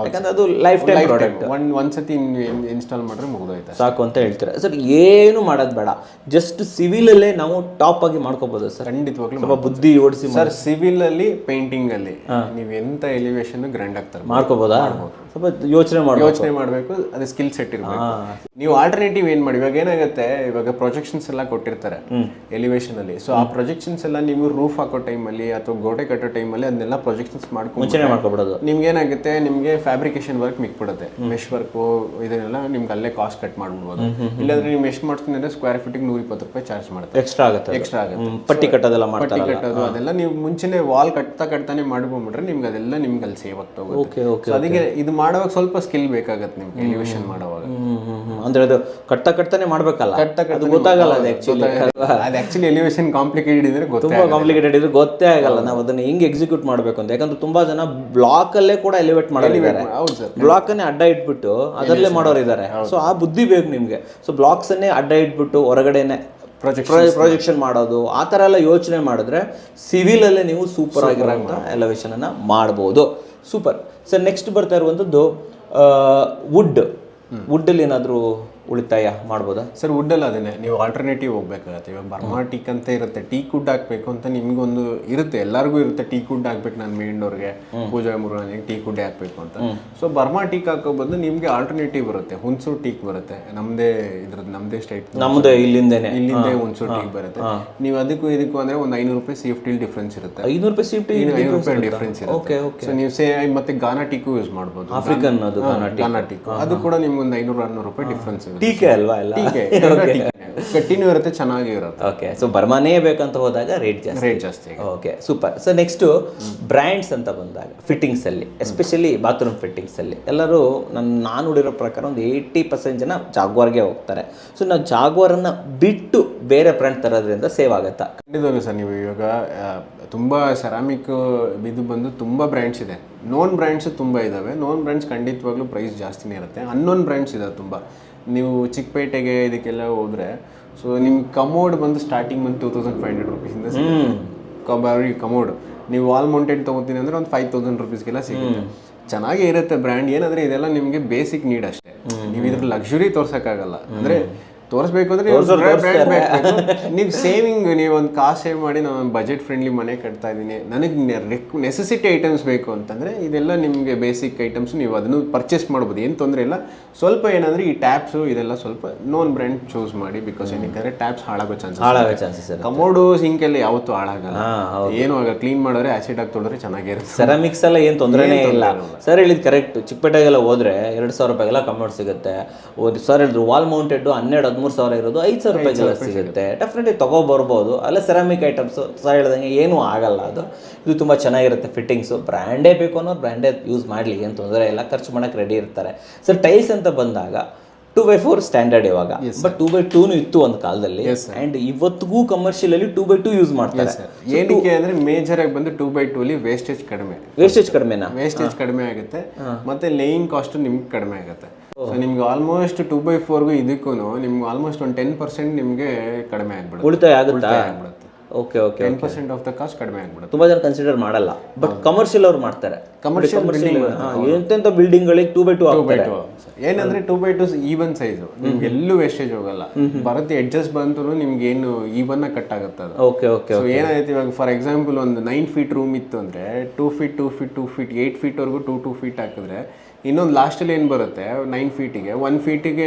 ಯಾಕಂದ್ರೆ ಅದು ಲೈಫ್ ಟೈಮ್ ಪ್ರಾಡಕ್ಟ್. ಒಂದ್ಸತಿ ಇನ್ಸ್ಟಾಲ್ ಮಾಡಿದ್ರೆ ಮುಗಿದೋಯ್ತು ಸಾಕು ಅಂತ ಹೇಳ್ತಾರೆ ಸರ್. ಏನು ಮಾಡೋದು ಬೇಡ, ಜಸ್ಟ್ ಸಿವಿಲ್ ಅಲ್ಲೇ ನಾವು ಟಾಪ್ ಆಗಿ ಮಾಡ್ಕೋಬಹುದು ಸರ್. ಖಂಡಿತವಾಗ್ಲೂ ಸ್ವಲ್ಪ ಬುದ್ಧಿ ಓಡಿಸಿ ಸರ್. ಸಿವಿಲ್ ಅಲ್ಲಿ ಪೇಂಟಿಂಗ್ ಅಲ್ಲಿ ನೀವು ಎಂತ ಎಲಿವೇಶನ್ ಗ್ರ್ಯಾಂಡ್ ಆಗ್ತಾರೆ ಮಾಡ್ಕೋಬಹುದಾ? ಸ್ವಲ್ಪ ಯೋಚನೆ ಮಾಡಬೇಕು, ಅದು ಸ್ಕಿಲ್ ಸೆಟ್ ಇರಬೇಕು. ನೀವು ಆಲ್ಟರ್ನೇಟಿವ್ ಏನ್ ಮಾಡಿ, ಇವಾಗ ಏನಾಗುತ್ತೆ, ಇವಾಗ ಪ್ರೊಜೆಕ್ಷನ್ಸ್ ಎಲ್ಲ ಕೊಟ್ಟಿರ್ತಾರೆ ಎಲಿವೇಶನ್ ಅಲ್ಲಿ. ಸೊ ಆ ಪ್ರೊಜೆಕ್ಷನ್ಸ್ ಎಲ್ಲ ನೀವು ರೂಫ್ ಹಾಕೋ ಟೈಮಲ್ಲಿ ಅಥವಾ ಗೋಡೆ ಕಟ್ಟೋ ಟೈಮಲ್ಲಿ ಅದನ್ನೆಲ್ಲ ಪ್ರೊಜೆಕ್ಷನ್ಸ್ ಮಾಡ್ಕೊಬಿಡೋದು. ನಿಮ್ಗೆ ಏನಾಗುತ್ತೆ, ನಿಮ್ಗೆ ಫ್ಯಾಬ್ರಿಕೇಶನ್ ವರ್ಕ್ ಮಿಕ್ಬಿಡುತ್ತೆ, ಮೆಶ್ ವರ್ಕ್ ಇದನ್ನೆಲ್ಲ ನಿಮ್ಗೆ ಅಲ್ಲೇ ಕಾಸ್ಟ್ ಕಟ್ ಮಾಡ್ಬಿಡ್ಬೋದು. ಇಲ್ಲಾಂದ್ರೆ ನೀವು ಮೆಶ್ ಮಾಡ್ತೀನಿ ಅಂದ್ರೆ ಸ್ಕ್ವೇರ್ ಫೀಟಿಗೆ 120 ರೂಪಾಯಿ ಚಾರ್ಜ್ ಮಾಡ್ತಾರೆ, ಎಕ್ಸ್ಟ್ರಾ ಆಗುತ್ತೆ. ಪಟ್ಟಿ ಕಟ್ಟೋದೆಲ್ಲ ಪಟ್ಟಿ ಕಟ್ಟೋದು ಅದೆಲ್ಲ ನೀವು ಮುಂಚೆನೆ ವಾಲ್ ಕಟ್ತಾನೆ ಮಾಡ್ಕೊಂಡ್ಬಿಟ್ರೆ ನಿಮ್ಗೆ ಅದೆಲ್ಲ ನಿಮ್ಗೆ ಅಲ್ಲಿ ಸೇವ್ ಆಗ್ತಾ ಹೋಗುತ್ತೆ. ಅದಕ್ಕೆ ಇದು ಮಾಡುವಾಗ ಸ್ವಲ್ಪ ಸ್ಕಿಲ್ ಬೇಕಾಗತ್ತೆ ನಿಮ್ಗೆ ಎಲಿವೇಶನ್ ಮಾಡುವಾಗ. ಅಂದ್ರೆ ಅದು ಕಟ್ತಾನೆ ಮಾಡ್ಬೇಕಲ್ಲ, ಅದು ಗೊತ್ತಾಗಲ್ಲ. ಅದು ಆಕ್ಚುಲಿ ಎಲಿವೇಶನ್ ಕಾಂಪ್ಲಿಕೇಟೆಡ್ ಇದ್ರೆ ತುಂಬಾ ಕಾಂಪ್ಲಿಕೇಟೆಡ್ ಇದ್ರೆ ಗೊತ್ತೇ ಆಗಲ್ಲ ನಾವು ಅದನ್ನ ಹೆಂಗ್ ಎಕ್ಸಿಕ್ಯೂಟ್ ಮಾಡ್ಬೇಕು ಅಂತ. ಯಾಕಂದ್ರೆ ತುಂಬಾ ಜನ ಬ್ಲಾಕ್ ಅಲ್ಲೇ ಕೂಡ ಎಲಿವೇಟ್ ಮಾಡೋರಿದ್ದಾರೆ, ಬ್ಲಾಕ್ ಅನ್ನೇ ಅಡ್ಡ ಇಟ್ಬಿಟ್ಟು ಅದರಲ್ಲೇ ಮಾಡೋರು ಇದ್ದಾರೆ. ಸೊ ಆ ಬುದ್ಧಿ ಬೇಕು ನಿಮ್ಗೆ. ಸೊ ಬ್ಲಾಕ್ಸ್ ಅನ್ನೇ ಅಡ್ಡ ಇಟ್ಬಿಟ್ಟು ಹೊರಗಡೆನೆ ಪ್ರೊಜೆಕ್ಷನ್ ಮಾಡೋದು, ಆ ಥರ ಎಲ್ಲ ಯೋಚನೆ ಮಾಡಿದ್ರೆ ಸಿವಿಲ್ ಅಲ್ಲೇ ನೀವು ಸೂಪರ್ ಆಗಿರೋಂಥ ಎಲಿವೇಶನ್ ಅನ್ನ ಮಾಡ್ಬೋದು. Super sir. ನೆಕ್ಸ್ಟ್ ಬರ್ತಾ ಇರುವಂಥದ್ದು ವುಡ್ ಅಲ್ಲಿ ಏನಾದರೂ ಉಳಿತಾಯ ಮಾಡ್ಬೋದಾ ಸರ್? ವುಡ್ಡಲ್ಲಿ ಅದನ್ನೇ ನೀವು ಆಲ್ಟರ್ನೇಟಿವ್ ಹೋಗ್ಬೇಕಾಗತ್ತೆ. ಇವಾಗ ಬರ್ಮಾ ಟೀಕ್ ಅಂತ ಇರುತ್ತೆ, ಟೀಕ್ ವುಡ್ ಹಾಕ್ಬೇಕು ಅಂತ ನಿಮ್ಗೊಂದು ಇರುತ್ತೆ, ಎಲ್ಲರಿಗೂ ಇರುತ್ತೆ. ಟೀಕ್ ವುಡ್ ಹಾಕ್ಬೇಕು, ನಾನು ಮೇಂಡೋರ್ಗೆ ಪೂಜಾ ಮುರುಗನಿಗೆ ಟೀಕ್ ವುಡ್ ಹಾಕ್ಬೇಕು ಅಂತ. ಸೊ ಬರ್ಮಾ ಟೀಕ್ ಹಾಕೋ ಬದಲು ನಿಮ್ಗೆ ಆಲ್ಟರ್ನೇಟಿವ್ ಬರುತ್ತೆ, ಹುಣಸೂರು ಟೀಕ್ ಬರುತ್ತೆ. ನಮ್ದೇ ಸ್ಟೇಟ್, ನಮ್ದೇ ಇಲ್ಲಿಂದೇ ಹುಣಸೂರು ಟೀಕ್ ಬರುತ್ತೆ. ನೀವು ಅದಕ್ಕೂ ಇದಕ್ಕೂ ಅಂದ್ರೆ ಒಂದು 500 ರೂಪಾಯಿ ಸೇಫ್ಟಿ ಡಿಫ್ರೆನ್ಸ್ ಇರುತ್ತೆ. 500 ರೂಪಾಯಿ ಸೇಫ್ಟಿ ಡಿಫ್ರೆನ್ಸ್ ಇರುತ್ತೆ. ಸೊ ನೀವು ಮತ್ತೆ ಗಾನಾ ಟೀಕು ಯೂಸ್ ಮಾಡ್ಬೋದು, ಆಫ್ರಿಕನ್ ಗಾನಾ ಟೀಕ್. ಅದು ಕೂಡ ನಿಮ್ಗೆ ಒಂದು 500-600 ರೂಪಾಯಿ ಡಿಫ್ರೆನ್ಸ್ ಇರುತ್ತೆ. ಟೀಕೆ ಅಲ್ವಾ? ಎಲ್ಲ ಗಟ್ಟಿನೂ ಇರುತ್ತೆ, ಚೆನ್ನಾಗಿ ಇರುತ್ತೆ. ಓಕೆ. ಸೊ ಬರ್ಮಾನೇ ಬೇಕಂತ ಹೋದಾಗ ರೇಟ್ ಜಾಸ್ತಿ. Okay, super. So next brands ಅಂತ ಬಂದಾಗ ಫಿಟ್ಟಿಂಗ್ಸ್ ಅಲ್ಲಿ, ಎಸ್ಪೆಷಲಿ ಬಾತ್ರೂಮ್ ಫಿಟ್ಟಿಂಗ್ಸ್ ಅಲ್ಲಿ ಎಲ್ಲರೂ ನಾನು ನೋಡಿರೋ ಪ್ರಕಾರ ಒಂದು 80% ಜನ ಜಾಗ್ವಾರ್ಗೆ ಹೋಗ್ತಾರೆ. ಸೊ ನಾವು ಜಾಗ್ವಾರನ್ನ ಬಿಟ್ಟು ಬೇರೆ ಬ್ರ್ಯಾಂಡ್ ತರೋದ್ರಿಂದ ಸೇವ್ ಆಗುತ್ತಾ? ಖಂಡಿತವಾಗ್ಲೂ ಸರ್. ನೀವು ಇವಾಗ ತುಂಬ ಸೆರಾಮಿಕ್ ಇದು ಬಂದು ತುಂಬ ಬ್ರ್ಯಾಂಡ್ಸ್ ಇದೆ. ನೋನ್ ಬ್ರ್ಯಾಂಡ್ಸ್ ತುಂಬ ಇದ್ದಾವೆ. ನೋನ್ ಬ್ರ್ಯಾಂಡ್ಸ್ ಖಂಡಿತವಾಗ್ಲೂ ಪ್ರೈಸ್ ಜಾಸ್ತಿನೇ ಇರುತ್ತೆ. ಅನ್ನೋನ್ ಬ್ರ್ಯಾಂಡ್ಸ್ ಇದಾವೆ ತುಂಬ. ನೀವು ಚಿಕ್ಕಪೇಟೆಗೆ ಇದಕ್ಕೆಲ್ಲ ಹೋದರೆ ಸೊ ನಿಮ್ಮ ಕಮೋಡ್ ಬಂದು ಸ್ಟಾರ್ಟಿಂಗ್ ಬಂದು 2500 ರೂಪೀಸಿಂದ ಸಿಗುತ್ತೆ. ಕಮೋಡ್ ನೀವು ವಾಲ್ ಮೌಂಟೆಡ್ ತೊಗೋತೀನಿ ಅಂದರೆ ಒಂದು 5000 ರೂಪೀಸ್ಗೆಲ್ಲ ಸಿಗುತ್ತೆ. ಚೆನ್ನಾಗೇ ಇರುತ್ತೆ ಬ್ರ್ಯಾಂಡ್. ಏನಂದರೆ ಇದೆಲ್ಲ ನಿಮಗೆ ಬೇಸಿಕ್ ನೀಡ್ ಅಷ್ಟೇ. ನೀವು ಇದ್ರ ಲಕ್ಸುರಿ ತೋರ್ಸೋಕ್ಕಾಗಲ್ಲ. ಅಂದರೆ ತೋರಿಸ್ಬೇಕು ಅಂದರೆ ನೀವು ಸೇವಿಂಗ್, ನೀವು ಒಂದು ಕಾಸು ಸೇವ್ ಮಾಡಿ ನಾನು ಬಜೆಟ್ ಫ್ರೆಂಡ್ಲಿ ಮನೆ ಕಟ್ತಾ ಇದ್ದೀನಿ, ನನಗೆ ನೆಸೆಸಿಟಿ ಐಟಮ್ಸ್ ಬೇಕು ಅಂತಂದರೆ ಇದೆಲ್ಲ ನಿಮಗೆ ಬೇಸಿಕ್ ಐಟಮ್ಸ್, ನೀವು ಅದನ್ನು ಪರ್ಚೇಸ್ ಮಾಡ್ಬೋದು, ಏನು ತೊಂದರೆ ಇಲ್ಲ. ಸ್ವಲ್ಪ ಏನಂದರೆ ಈ ಟ್ಯಾಪ್ಸು ಇದೆಲ್ಲ ಸ್ವಲ್ಪ ನೋನ್ ಬ್ರ್ಯಾಂಡ್ ಚೂಸ್ ಮಾಡಿ. ಬಿಕಾಸ್ ಏನಕ್ಕೆ ಟ್ಯಾಪ್ಸ್ ಹಾಳಾಗೋ ಚಾನ್ಸಸ್. ಕಮೋಡು ಸಿಂಕೆಲ್ಲ ಯಾವತ್ತೂ ಹಾಳಾಗಲ್ಲ, ಏನು ಆಗಲ್ಲ. ಕ್ಲೀನ್ ಮಾಡಿದ್ರೆ ಆಸಿಡ್ ಆಗಿ ತೊಳೆದ್ರೆ ಚೆನ್ನಾಗಿರುತ್ತೆ. ಸೆರಾಮಿಕ್ಸ್ ಎಲ್ಲ ಏನು ತೊಂದರೆನೇ ಇಲ್ಲ ಸರ್. ಹೇಳಿದ್ ಕರೆಕ್ಟ್. ಚಿಕ್ಕಪೇಟೆಗೆಲ್ಲ ಹೋದ್ರೆ 2000 ರೂಪಾಯಿಗೆಲ್ಲ ಕಮೋಡ್ ಸಿಗುತ್ತೆ. ಸರ್ ಹೇಳಿದ್ರು ವಾಲ್ ಮೌಂಟೆಡ್ 12,000-13,000 ಇರೋದು 5,000 ರೂಪಾಯಿಗೆಲ್ಲ ಸಿಗುತ್ತೆ. ಡೆಫಿನೆಟ್ಲಿ ತೊಗೊಬರ್ಬೋದು. ಅಲ್ಲ ಸೆರಾಮಿಕ್ ಐಟಮ್ಸ್ ಸರ್ ಹೇಳ್ದಂಗೆ ಏನೂ ಆಗಲ್ಲ. ಇದು ತುಂಬ ಚೆನ್ನಾಗಿರುತ್ತೆ. ಫಿಟ್ಟಿಂಗ್ಸು ಬ್ರ್ಯಾಂಡೇ ಬೇಕು ಅನ್ನೋರು ಬ್ರ್ಯಾಂಡೇ ಯೂಸ್ ಮಾಡಲಿ, ಏನು ತೊಂದರೆ ಇಲ್ಲ. ಖರ್ಚು ಮಾಡೋಕ್ಕೆ ರೆಡಿ ಇರ್ತಾರೆ. ಸರ್ ಟೈಲ್ಸ್ ಅಂತ ಬಂದಾಗ 2x4 ಸ್ಟ್ಯಾಂಡರ್ಡ್ ಇವಾಗ, ಬಟ್ 2x2 ಇತ್ತು ಒಂದು ಕಾಲದಲ್ಲಿ, ಅಂಡ್ ಇವತ್ತಿಗೂ ಕಮರ್ಷಿಯಲ್ ಅಲ್ಲಿ 2x2 ಯೂಸ್ ಮಾಡ್ತಾರೆ. ಏನಕ್ಕೆ ಅಂದ್ರೆ ಮೇಜರ್ ಆಗಿ ಬಂದು 2x2 ಅಲ್ಲಿ ವೇಸ್ಟೇಜ್ ಕಡಿಮೆನಾ ವೇಸ್ಟೇಜ್ ಕಡಿಮೆ ಆಗುತ್ತೆ, ಮತ್ತೆ ಲೇಯಿಂಗ್ ಕಾಸ್ಟ್ ನಿಮ್ಗೆ ಕಡಿಮೆ ಆಗುತ್ತೆ. ಸೊ ನಿಮ್ಗೆ ಆಲ್ಮೋಸ್ಟ್ 2x4ಗೂ ಇದಕ್ಕೂ ನಿಮ್ಗೆ ಆಲ್ಮೋಸ್ಟ್ ಒಂದು 10% ನಿಮಗೆ ಕಡಿಮೆ ಆಗ್ಬಿಡುತ್ತೆ, ಉಳಿತಾಯ ಆಗುತ್ತಾ? ಓಕೆ 10% ಆಫ್ ದ ಕಾಸ್ಟ್ ಕಡಿಮೆ ಆಗ್ಬಿಡುತ್ತೆ. ತುಂಬಾ ಜನ ಕನ್ಸಿಡರ್ ಮಾಡಲ್ಲ, ಬಟ್ ಕಮರ್ಷಿಯಲ್ ಅವ್ರು ಮಾಡ್ತಾರೆ. ಎಂತೆಂತ ಬಿಲ್ಡಿಂಗ್ ಗಳಿಗೆ 2x2 ಹಾಕ್ತಾರೆ. ಏನಂದ್ರೆ 2x2 ಈವನ್ ಸೈಜ್, ನಿಮ್ಗೆ ಎಲ್ಲೂ ವೇಸ್ಟೇಜ್ ಹೋಗಲ್ಲ, ಬರುತ್ತೆ ಅಡ್ಜಸ್ಟ್ ಬಂತು ನಿಮ್ಗೆ ಏನು ಈವನ್ ಕಟ್ ಆಗುತ್ತೆ ಅದು. ಓಕೆ ಸೊ ಏನಾಯ್ತು ಇವಾಗ ಫಾರ್ ಎಕ್ಸಾಂಪಲ್ ಒಂದು 9 feet ರೂಮ್ ಇತ್ತು ಅಂದ್ರೆ 2 feet 8 feet ವರೆಗೂ 2 feet ಹಾಕಿದ್ರೆ ಇನ್ನೊಂದು ಲಾಸ್ಟಲ್ಲಿ ಏನು ಬರುತ್ತೆ 9 feetಗೆ 1 feetಗೆ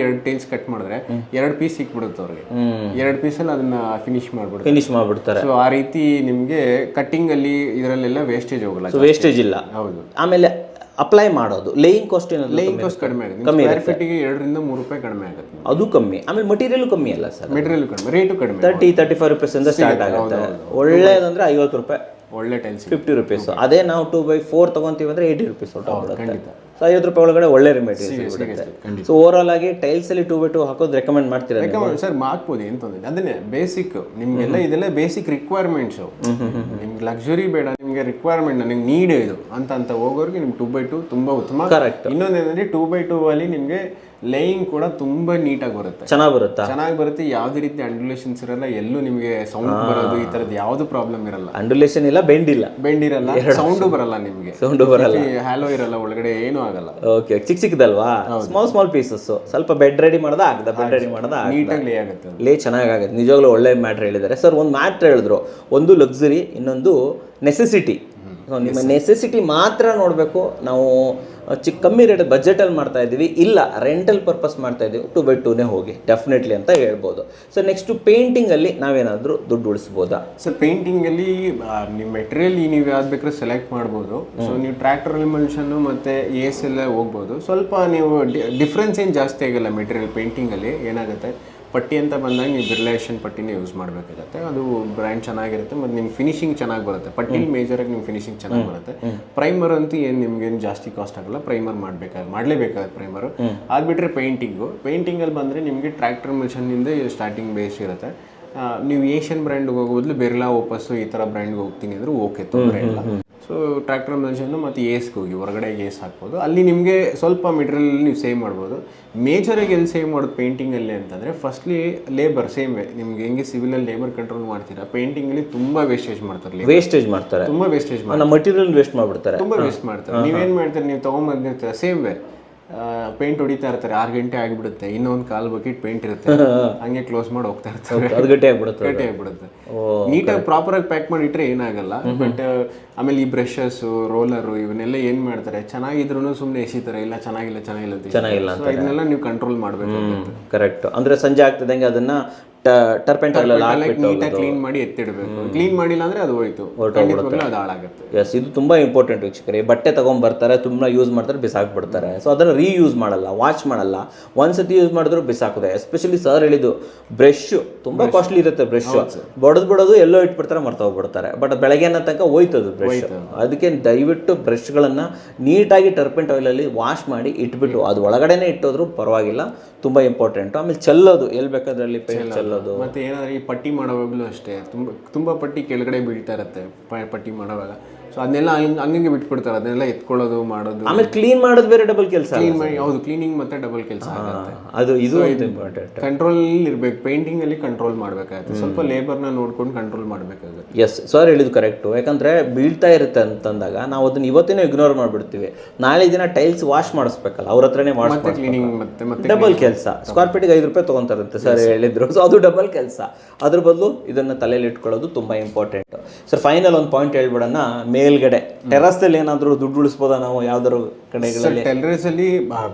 2 ಟೈಲ್ಸ್ ಕಟ್ ಮಾಡಿದ್ರೆ 2 ಪೀಸ್ ಸಿಕ್ಬಿಡುತ್ತೆ ಅವ್ರಿಗೆ, 2 ಪೀಸಲ್ಲಿ ಅದನ್ನ ಫಿನಿಶ್ ಮಾಡ್ಬಿಡ್ತಾರೆ. ಸೊ ಆ ರೀತಿ ನಿಮಗೆ ಕಟ್ಟಿಂಗ್ ಅಲ್ಲಿ ಇದರಲ್ಲೆಲ್ಲ ವೇಸ್ಟೇಜ್ ಹೋಗಲ್ಲ, ವೇಸ್ಟೇಜ್ ಇಲ್ಲ. ಹೌದು. ಆಮೇಲೆ ಅಪ್ಲೈ ಮಾಡೋದು ಲೇಯಿಂಗ್ ಕಾಸ್ಟ್ ಕಡಿಮೆ ಆಗುತ್ತೆ, ಸ್ಕ್ವೇರ್ ಫೀಟಿಗೆ 2 ರಿಂದ 3 ರೂಪಾಯಿ ಕಡಿಮೆ ಆಗುತ್ತೆ, ಅದು ಕಮ್ಮಿ. ಆಮೇಲೆ ಮಟೀರಿಯಲ್ ಕಮ್ಮಿ ಅಲ್ಲ ಸರ್, ಮೆಟೀರಿಯಲ್ ಕಡಿಮೆ, ರೇಟು ಕಡಿಮೆ, 30-35 ರೂಪೀಸ್ ಇಂದ ಸ್ಟಾರ್ಟ್ ಆಗುತ್ತೆ. ಒಳ್ಳೇದಂದ್ರೆ 50 ರೂಪಾಯಿ, ಒಳ್ಳೆ ಟೈಲ್ಸ್ 50 ರೂಪೀಸ್. ಅದೇ ನಾವು 2x4 ತಗೊಂತೀವಿ ಅಂದ್ರೆ 80 ರೂಪೀಸ್ ಹೊರಟೋಗ್ಬಿಡುತ್ತೆ. ಸೊ 50 ರೂಪಾಯಿ ಒಳಗಡೆ ಒಳ್ಳೆ ಮೆಟೀರಿಯಲ್ ಸಿಗುತ್ತೆ. ಸೊ ಓವರ್ ಆಲ್ ಆಗಿ ಟೈಲ್ಸ್ ಅಲ್ಲಿ 2x2 ಹಾಕೋದು ರೆಕಮೆಂಡ್ ಮಾಡ್ತೀರಾ? ಸರ್ ಹಾಕ್ಬೋದು, ಏನು ತೊಂದರೆ, ಅದನ್ನೇ ಬೇಸಿಕ್ ನಿಮ್ಗೆಲ್ಲ ಇದೆಲ್ಲ ಬೇಸಿಕ್ ರಿಕ್ವೈರ್ಮೆಂಟ್ಸ್. ನಿಮ್ಗೆ ಲಕ್ಸುರಿ ಬೇಡ, ನಿಮ್ಗೆ ರಿಕ್ವೈರ್ಮೆಂಟ್ ನನಗೆ ನೀಡ್ ಇದು ಅಂತ ಹೋಗೋರಿಗೆ ನಿಮ್ಗೆ 2x2 ತುಂಬಾ ಉತ್ತಮ. ಕರೆಕ್ಟ್. ಇನ್ನೊಂದೇನಂದ್ರೆ 2x2 ಅಲ್ಲಿ ನಿಮ್ಗೆ ಲೇಯಿಂಗ್ ಕೂಡ ತುಂಬಾ ನೀಟಾಗಿ ಬರುತ್ತೆ, ಚೆನ್ನಾಗಿ ಬರುತ್ತೆ. ಯಾವ್ದೇ ರೀತಿ ಅಂಡುಲೇಷನ್ಸ್ ಇರಲ್ಲ, ಎಲ್ಲೂ ನಿಮಗೆ ಸೌಂಡ್ ಬರೋದು ಈ ತರದ್ದು ಯಾವ್ದು ಪ್ರಾಬ್ಲಮ್ ಇರಲ್ಲ. ಅಂಡುಲೇಷನ್ ಇಲ್ಲ, ಬೆಂಡ್ ಇರಲ್ಲ, ಸೌಂಡ್ ಬರಲ್ಲ, ನಿಮ್ಗೆ ಹ್ಯಾಲೋ ಇರಲ್ಲ, ಒಳಗಡೆ ಏನು ಆಗಲ್ಲ. ಓಕೆ, ಚಿಕ್ಕದಲ್ವಾ, ಸ್ಮಾಲ್ ಪೀಸಸ್. ಸ್ವಲ್ಪ ಬೆಡ್ ರೆಡಿ ಮಾಡೋದ ನೀಟಾಗಿ ಲೇ ಆಗುತ್ತೆ, ಲೇ ಚೆನ್ನಾಗುತ್ತೆ. ನಿಜವಾಗ್ಲೂ ಒಳ್ಳೆ ಮ್ಯಾಟ್ರ್ ಹೇಳಿದ್ದಾರೆ ಸರ್. ಒಂದು ಮ್ಯಾಟ್ರ್ ಹೇಳಿದ್ರು, ಒಂದು ಲಕ್ಸುರಿ, ಇನ್ನೊಂದು ನೆಸೆಸಿಟಿ. ನಿಮ್ಮ ನೆಸೆಸಿಟಿ ಮಾತ್ರ ನೋಡಬೇಕು. ನಾವು ಕಮ್ಮಿ ರೇಟ್ ಬಜೆಟಲ್ಲಿ ಮಾಡ್ತಾ ಇದ್ದೀವಿ, ಇಲ್ಲ ರೆಂಟಲ್ ಪರ್ಪಸ್ ಮಾಡ್ತಾ ಇದ್ದೀವಿ, 2x2ನೇ ಹೋಗಿ ಡೆಫಿನೆಟ್ಲಿ ಅಂತ ಹೇಳ್ಬೋದು. ಸೊ ನೆಕ್ಸ್ಟು ಪೇಂಟಿಂಗಲ್ಲಿ ನಾವೇನಾದರೂ ದುಡ್ಡು ಉಳಿಸ್ಬೋದಾ? ಸರ್ ಪೇಂಟಿಂಗಲ್ಲಿ ನಿಮ್ಮ ಮೆಟೀರಿಯಲ್ ನೀವು ಯಾವ್ದು ಬೇಕಾದ್ರೂ ಸೆಲೆಕ್ಟ್ ಮಾಡ್ಬೋದು. ಸೊ ನೀವು ಟ್ರ್ಯಾಕ್ಟರ್ ಎಲಿಮೆಂಟ್ಸನ್ನು ಮತ್ತು ಏಸ್ ಎಲ್ಲ ಹೋಗ್ಬೋದು. ಸ್ವಲ್ಪ ನೀವು ಡಿಫ್ರೆನ್ಸ್ ಏನು ಜಾಸ್ತಿ ಆಗಿಲ್ಲ ಮೆಟೀರಿಯಲ್ ಪೇಂಟಿಂಗಲ್ಲಿ. ಏನಾಗುತ್ತೆ, ಪಟ್ಟಿ ಅಂತ ಬಂದಾಗ ನೀವು ಬಿರ್ಲೇಷನ್ ಪಟ್ಟಿನೇ ಯೂಸ್ ಮಾಡಬೇಕಾಗತ್ತೆ, ಅದು ಬ್ರ್ಯಾಂಡ್ ಚೆನ್ನಾಗಿರುತ್ತೆ ಮತ್ತು ನಿಮ್ಗೆ ಫಿನಿಶಿಂಗ್ ಚೆನ್ನಾಗಿ ಬರುತ್ತೆ. ಪಟ್ಟಿಲಿ ಮೇಜರಾಗಿ ನಿಮ್ಗೆ ಫಿನಿಶಿಂಗ್ ಚೆನ್ನಾಗಿ ಬರುತ್ತೆ. ಪ್ರೈಮರ್ ಅಂತೂ ಏನು ನಿಮ್ಗೇನು ಜಾಸ್ತಿ ಕಾಸ್ಟ್ ಆಗಲ್ಲ, ಪ್ರೈಮರ್ ಮಾಡಲೇಬೇಕಾಗುತ್ತೆ ಪ್ರೈಮರು. ಅದು ಬಿಟ್ಟರೆ ಪೇಂಟಿಂಗಲ್ಲಿ ಬಂದರೆ ನಿಮಗೆ ಟ್ರ್ಯಾಕ್ಟರ್ ಮಿಷನ್ನಿಂದ ಸ್ಟಾರ್ಟಿಂಗ್ ಬೇಸ್ ಇರುತ್ತೆ. ನೀವು ಏಷ್ಯನ್ ಬ್ರ್ಯಾಂಡ್ಗೆ ಹೋಗೋ ಬದಲು ಬಿರ್ಲಾ, ಓಪಸ್ಸು ಈ ಥರ ಬ್ರ್ಯಾಂಡ್ಗೆ ಹೋಗ್ತೀನಿ ಅಂದರೆ ಓಕೆ, ತೊಂದರೆ ಇಲ್ಲ. ಸೊ ಟ್ರ್ಯಾಕ್ಟರ್ ಮೆನ್ಷನ್ನು ಮತ್ತು ಏಸ್ಗೆ ಹೋಗಿ, ಹೊರಗಡೆ ಏಸ್ ಹಾಕ್ಬೋದು, ಅಲ್ಲಿ ನಿಮಗೆ ಸ್ವಲ್ಪ ಮೆಟೀರಿಯಲ್ ನೀವು ಸೇವ್ ಮಾಡ್ಬೋದು. ಮೇಜರಾಗಿ ಎಲ್ಲಿ ಸೇವ್ ಮಾಡೋದು ಪೇಂಟಿಂಗಲ್ಲಿ ಅಂತಂದರೆ, ಫಸ್ಟ್ಲಿ ಲೇಬರ್ ಸೇಮ್ ವೇ, ನಿಮ್ಗೆ ಹೆಂಗೆ ಸಿವಿಲಲ್ಲಿ ಲೇಬರ್ ಕಂಟ್ರೋಲ್ ಮಾಡ್ತೀರಾ, ಪೇಂಟಿಂಗಲ್ಲಿ ತುಂಬ ವೇಸ್ಟೇಜ್ ಮಾಡ್ತಾರೆ, ತುಂಬ ವೇಸ್ಟೇಜ್ ಮಟೀರಿಯಲ್ ವೇಸ್ಟ್ ಮಾಡ್ಬಿಡ್ತಾರೆ, ತುಂಬ ವೇಸ್ಟ್ ಮಾಡ್ತಾರೆ. ನೀವೇನು ಮಾಡ್ತೀರಿ, ನೀವು ತೊಗೊಂಬಂದಿರ್ತೀರ ಸೇಮ್ ವೇ ಪೇಂಟ್ ಹೊಡಿತಾ ಇರ್ತಾರೆ, 6 ಗಂಟೆ ಆಗಿಬಿಡುತ್ತೆ, ಇನ್ನೊಂದು 1/4 ಬಕೆಟ್ ಪೇಂಟ್ ಇರುತ್ತೆ, ಹಂಗೆ ಕ್ಲೋಸ್ ಮಾಡಿ ಹೋಗ್ತಾ ಇರ್ತಾರೆ, ಗಟ್ಟಿ ಆಗಿಬಿಡುತ್ತೆ. ನೀಟಾಗಿ ಪ್ರಾಪರಾಗಿ ಪ್ಯಾಕ್ ಮಾಡಿ ಇಟ್ಟರೆ ಏನಾಗಲ್ಲ. ಬಟ್ ಆಮೇಲೆ ಈ ಬ್ರಷಸ್ಸು, ರೋಲರು ಇವನ್ನೆಲ್ಲ ಏನು ಮಾಡ್ತಾರೆ, ಚೆನ್ನಾಗಿದ್ರು ಸುಮ್ಮನೆ ಎಸಿತಾರೆ, ಇಲ್ಲ ಚೆನ್ನಾಗಿಲ್ಲ ಅಂತ. ಇದನ್ನೆಲ್ಲ ನೀವು ಕಂಟ್ರೋಲ್ ಮಾಡಬೇಕು. ಕರೆಕ್ಟ್. ಅಂದರೆ ಸಂಜೆ ಆಗ್ತದಂಗೆ ಅದನ್ನ ನೀಟಾಗಿ ಕ್ಲೀನ್ ಮಾಡಿ ಎತ್ತಿಡಬೇಕು. ಕ್ಲೀನ್ ಮಾಡಿಲ್ಲ ಅಂದ್ರೆ ಅದು ಹೋಯ್ತು, ಅದು ಹಾಳಾಗುತ್ತೆ. ಎಸ್, ಇದು ತುಂಬಾ ಇಂಪಾರ್ಟೆಂಟ್ ವೀಕ್ಷಕರೇ. ಬಟ್ಟೆ ತಗೊಂಡ್ಬರ್ತಾರೆ, ತುಂಬಾ ಯೂಸ್ ಮಾಡ್ತಾರೆ, ಬಿಸಾಕ್ಬಿಡ್ತಾರೆ. ಸೊ ಅದನ್ನು ರೀಯೂಸ್ ಮಾಡಲ್ಲ, ವಾಶ್ ಮಾಡಲ್ಲ. ಒಂದ್ಸತಿ ಯೂಸ್ ಮಾಡಿದ್ರು ಬಿಸಾಕೋದೆ. ಎಸ್ಪೆಷಲಿ ಸರ್ ಹೇಳಿದ್ದು ಬ್ರಷ್ ತುಂಬಾ ಕಾಸ್ಟ್ಲಿ ಇರುತ್ತೆ. ಬ್ರಷ್ ಬಡದು ಎಲ್ಲೋ ಇಟ್ಬಿಡ್ತಾರೆ, ಮರ್ತೋಗ್ಬಿಡ್ತಾರೆ. ಬಟ್ ಬೆಳಗ್ಗೆ ಅನ್ನೋ ತನಕ ಹೋಯ್ತದು ಬ್ರಷ್. ಅದಕ್ಕೆ ದಯವಿಟ್ಟು ಬ್ರಷ್ಗಳನ್ನ ನೀಟಾಗಿ ಟರ್ಪೆಂಟ್ ಆಯಿಲಲ್ಲಿ ವಾಶ್ ಮಾಡಿ ಇಟ್ಬಿಟ್ಟು, ಅದು ಒಳಗಡೆನೆ ಇಟ್ಟೋದ್ರು ಪರವಾಗಿಲ್ಲ, ತುಂಬಾ ಇಂಪಾರ್ಟೆಂಟ್. ಆಮೇಲೆ ಚೆಲ್ಲೋದು, ಎಲ್ಲಿ ಬೇಕಾದ್ರಲ್ಲಿ ಪೇಂಟ್ ಚೆಲ್ಲೋದು. ಮತ್ತೆ ಏನಾದ್ರೆ ಈ ಪಟ್ಟಿ ಮಾಡೋವಾಗಲೂ ಅಷ್ಟೇ, ತುಂಬಾ ಪಟ್ಟಿ ಕೆಳಗಡೆ ಬೀಳ್ತಾ ಇರುತ್ತೆ ಪಟ್ಟಿ ಮಾಡುವಾಗ. ಸೊ ಅದನ್ನೆಲ್ಲ ಹಂಗೆ ಬಿಟ್ಬಿಡ್ತಾರೆ, ಅದನ್ನೆಲ್ಲ ಎತ್ಕೊಳ್ಳೋದು ಮಾಡೋದು. ಆಮೇಲೆ ಕ್ಲೀನ್ ಮಾಡೋದು ಬೇರೆ ಡಬಲ್ ಕೆಲಸ. ಹೌದು, ಕ್ಲೀನಿಂಗ್ ಮತ್ತೆ ಡಬಲ್ ಕೆಲಸ ಆಗುತ್ತೆ. ಅದು ಇದು ಇಂಪಾರ್ಟೆಂಟ್. ಕಂಟ್ರೋಲ್ ಇರ್ಬೇಕು, ಪೇಂಟಿಂಗ್ ಅಲ್ಲಿ ಕಂಟ್ರೋಲ್ ಮಾಡ್ಬೇಕಾಗುತ್ತೆ, ಸ್ವಲ್ಪ ಲೇಬರ್ನ ನೋಡ್ಕೊಂಡು ಕಂಟ್ರೋಲ್ ಮಾಡ್ಬೇಕಾಗುತ್ತೆ. ಎಸ್ ಸರ್ ಹೇಳಿದ್ದು ಕರೆಕ್ಟು. ಯಾಕಂದ್ರೆ ಬೀಳ್ತಾ ಇರುತ್ತೆ ಅಂತಂದಾಗ ನಾವು ಅದನ್ನ ಇವತ್ತಿನ ಇಗ್ನೋರ್ ಮಾಡ್ಬಿಡ್ತೀವಿ. ನಾಳೆ ದಿನ ಟೈಲ್ಸ್ ವಾಶ್ ಮಾಡಿಸ್ಬೇಕಲ್ಲ, ಅವ್ರ ಹತ್ರನೇ ಮಾಡಿಸ್ಬೇಕು. ಕ್ಲೀನಿಂಗ್ ಮತ್ತೆ ಡಬಲ್ ಕೆಲಸ. ಸ್ಕ್ವೇರ್ ಫೀಟಿಗೆ 5 ರೂಪಾಯಿ ತಗೊಂತಾರಂತೆ ಸರ್ ಹೇಳಿದ್ರು. ಸೊ ಅದು ಡಬಲ್ ಕೆಲಸ. ಅದ್ರ ಬದಲು ಇದನ್ನ ತಲೆಯಲ್ಲಿ ಇಟ್ಕೊಳ್ಳೋದು ತುಂಬಾ ಇಂಪಾರ್ಟೆಂಟ್. ಸರ್ ಫೈನಲ್ ಒಂದು ಪಾಯಿಂಟ್ ಹೇಳ್ಬಿಡೋಣ. ಮೇಲ್ಗಡೆ ಟೆರಸ್ದಲ್ಲಿ ಏನಾದರೂ ದುಡ್ಡು ಉಳಿಸ್ಬೋದಾ ನಾವು ಯಾವ್ದಾದ್ರು ಕಡೆಗಳಲ್ಲಿ? ಟೆರಸ್ ಅಲ್ಲಿ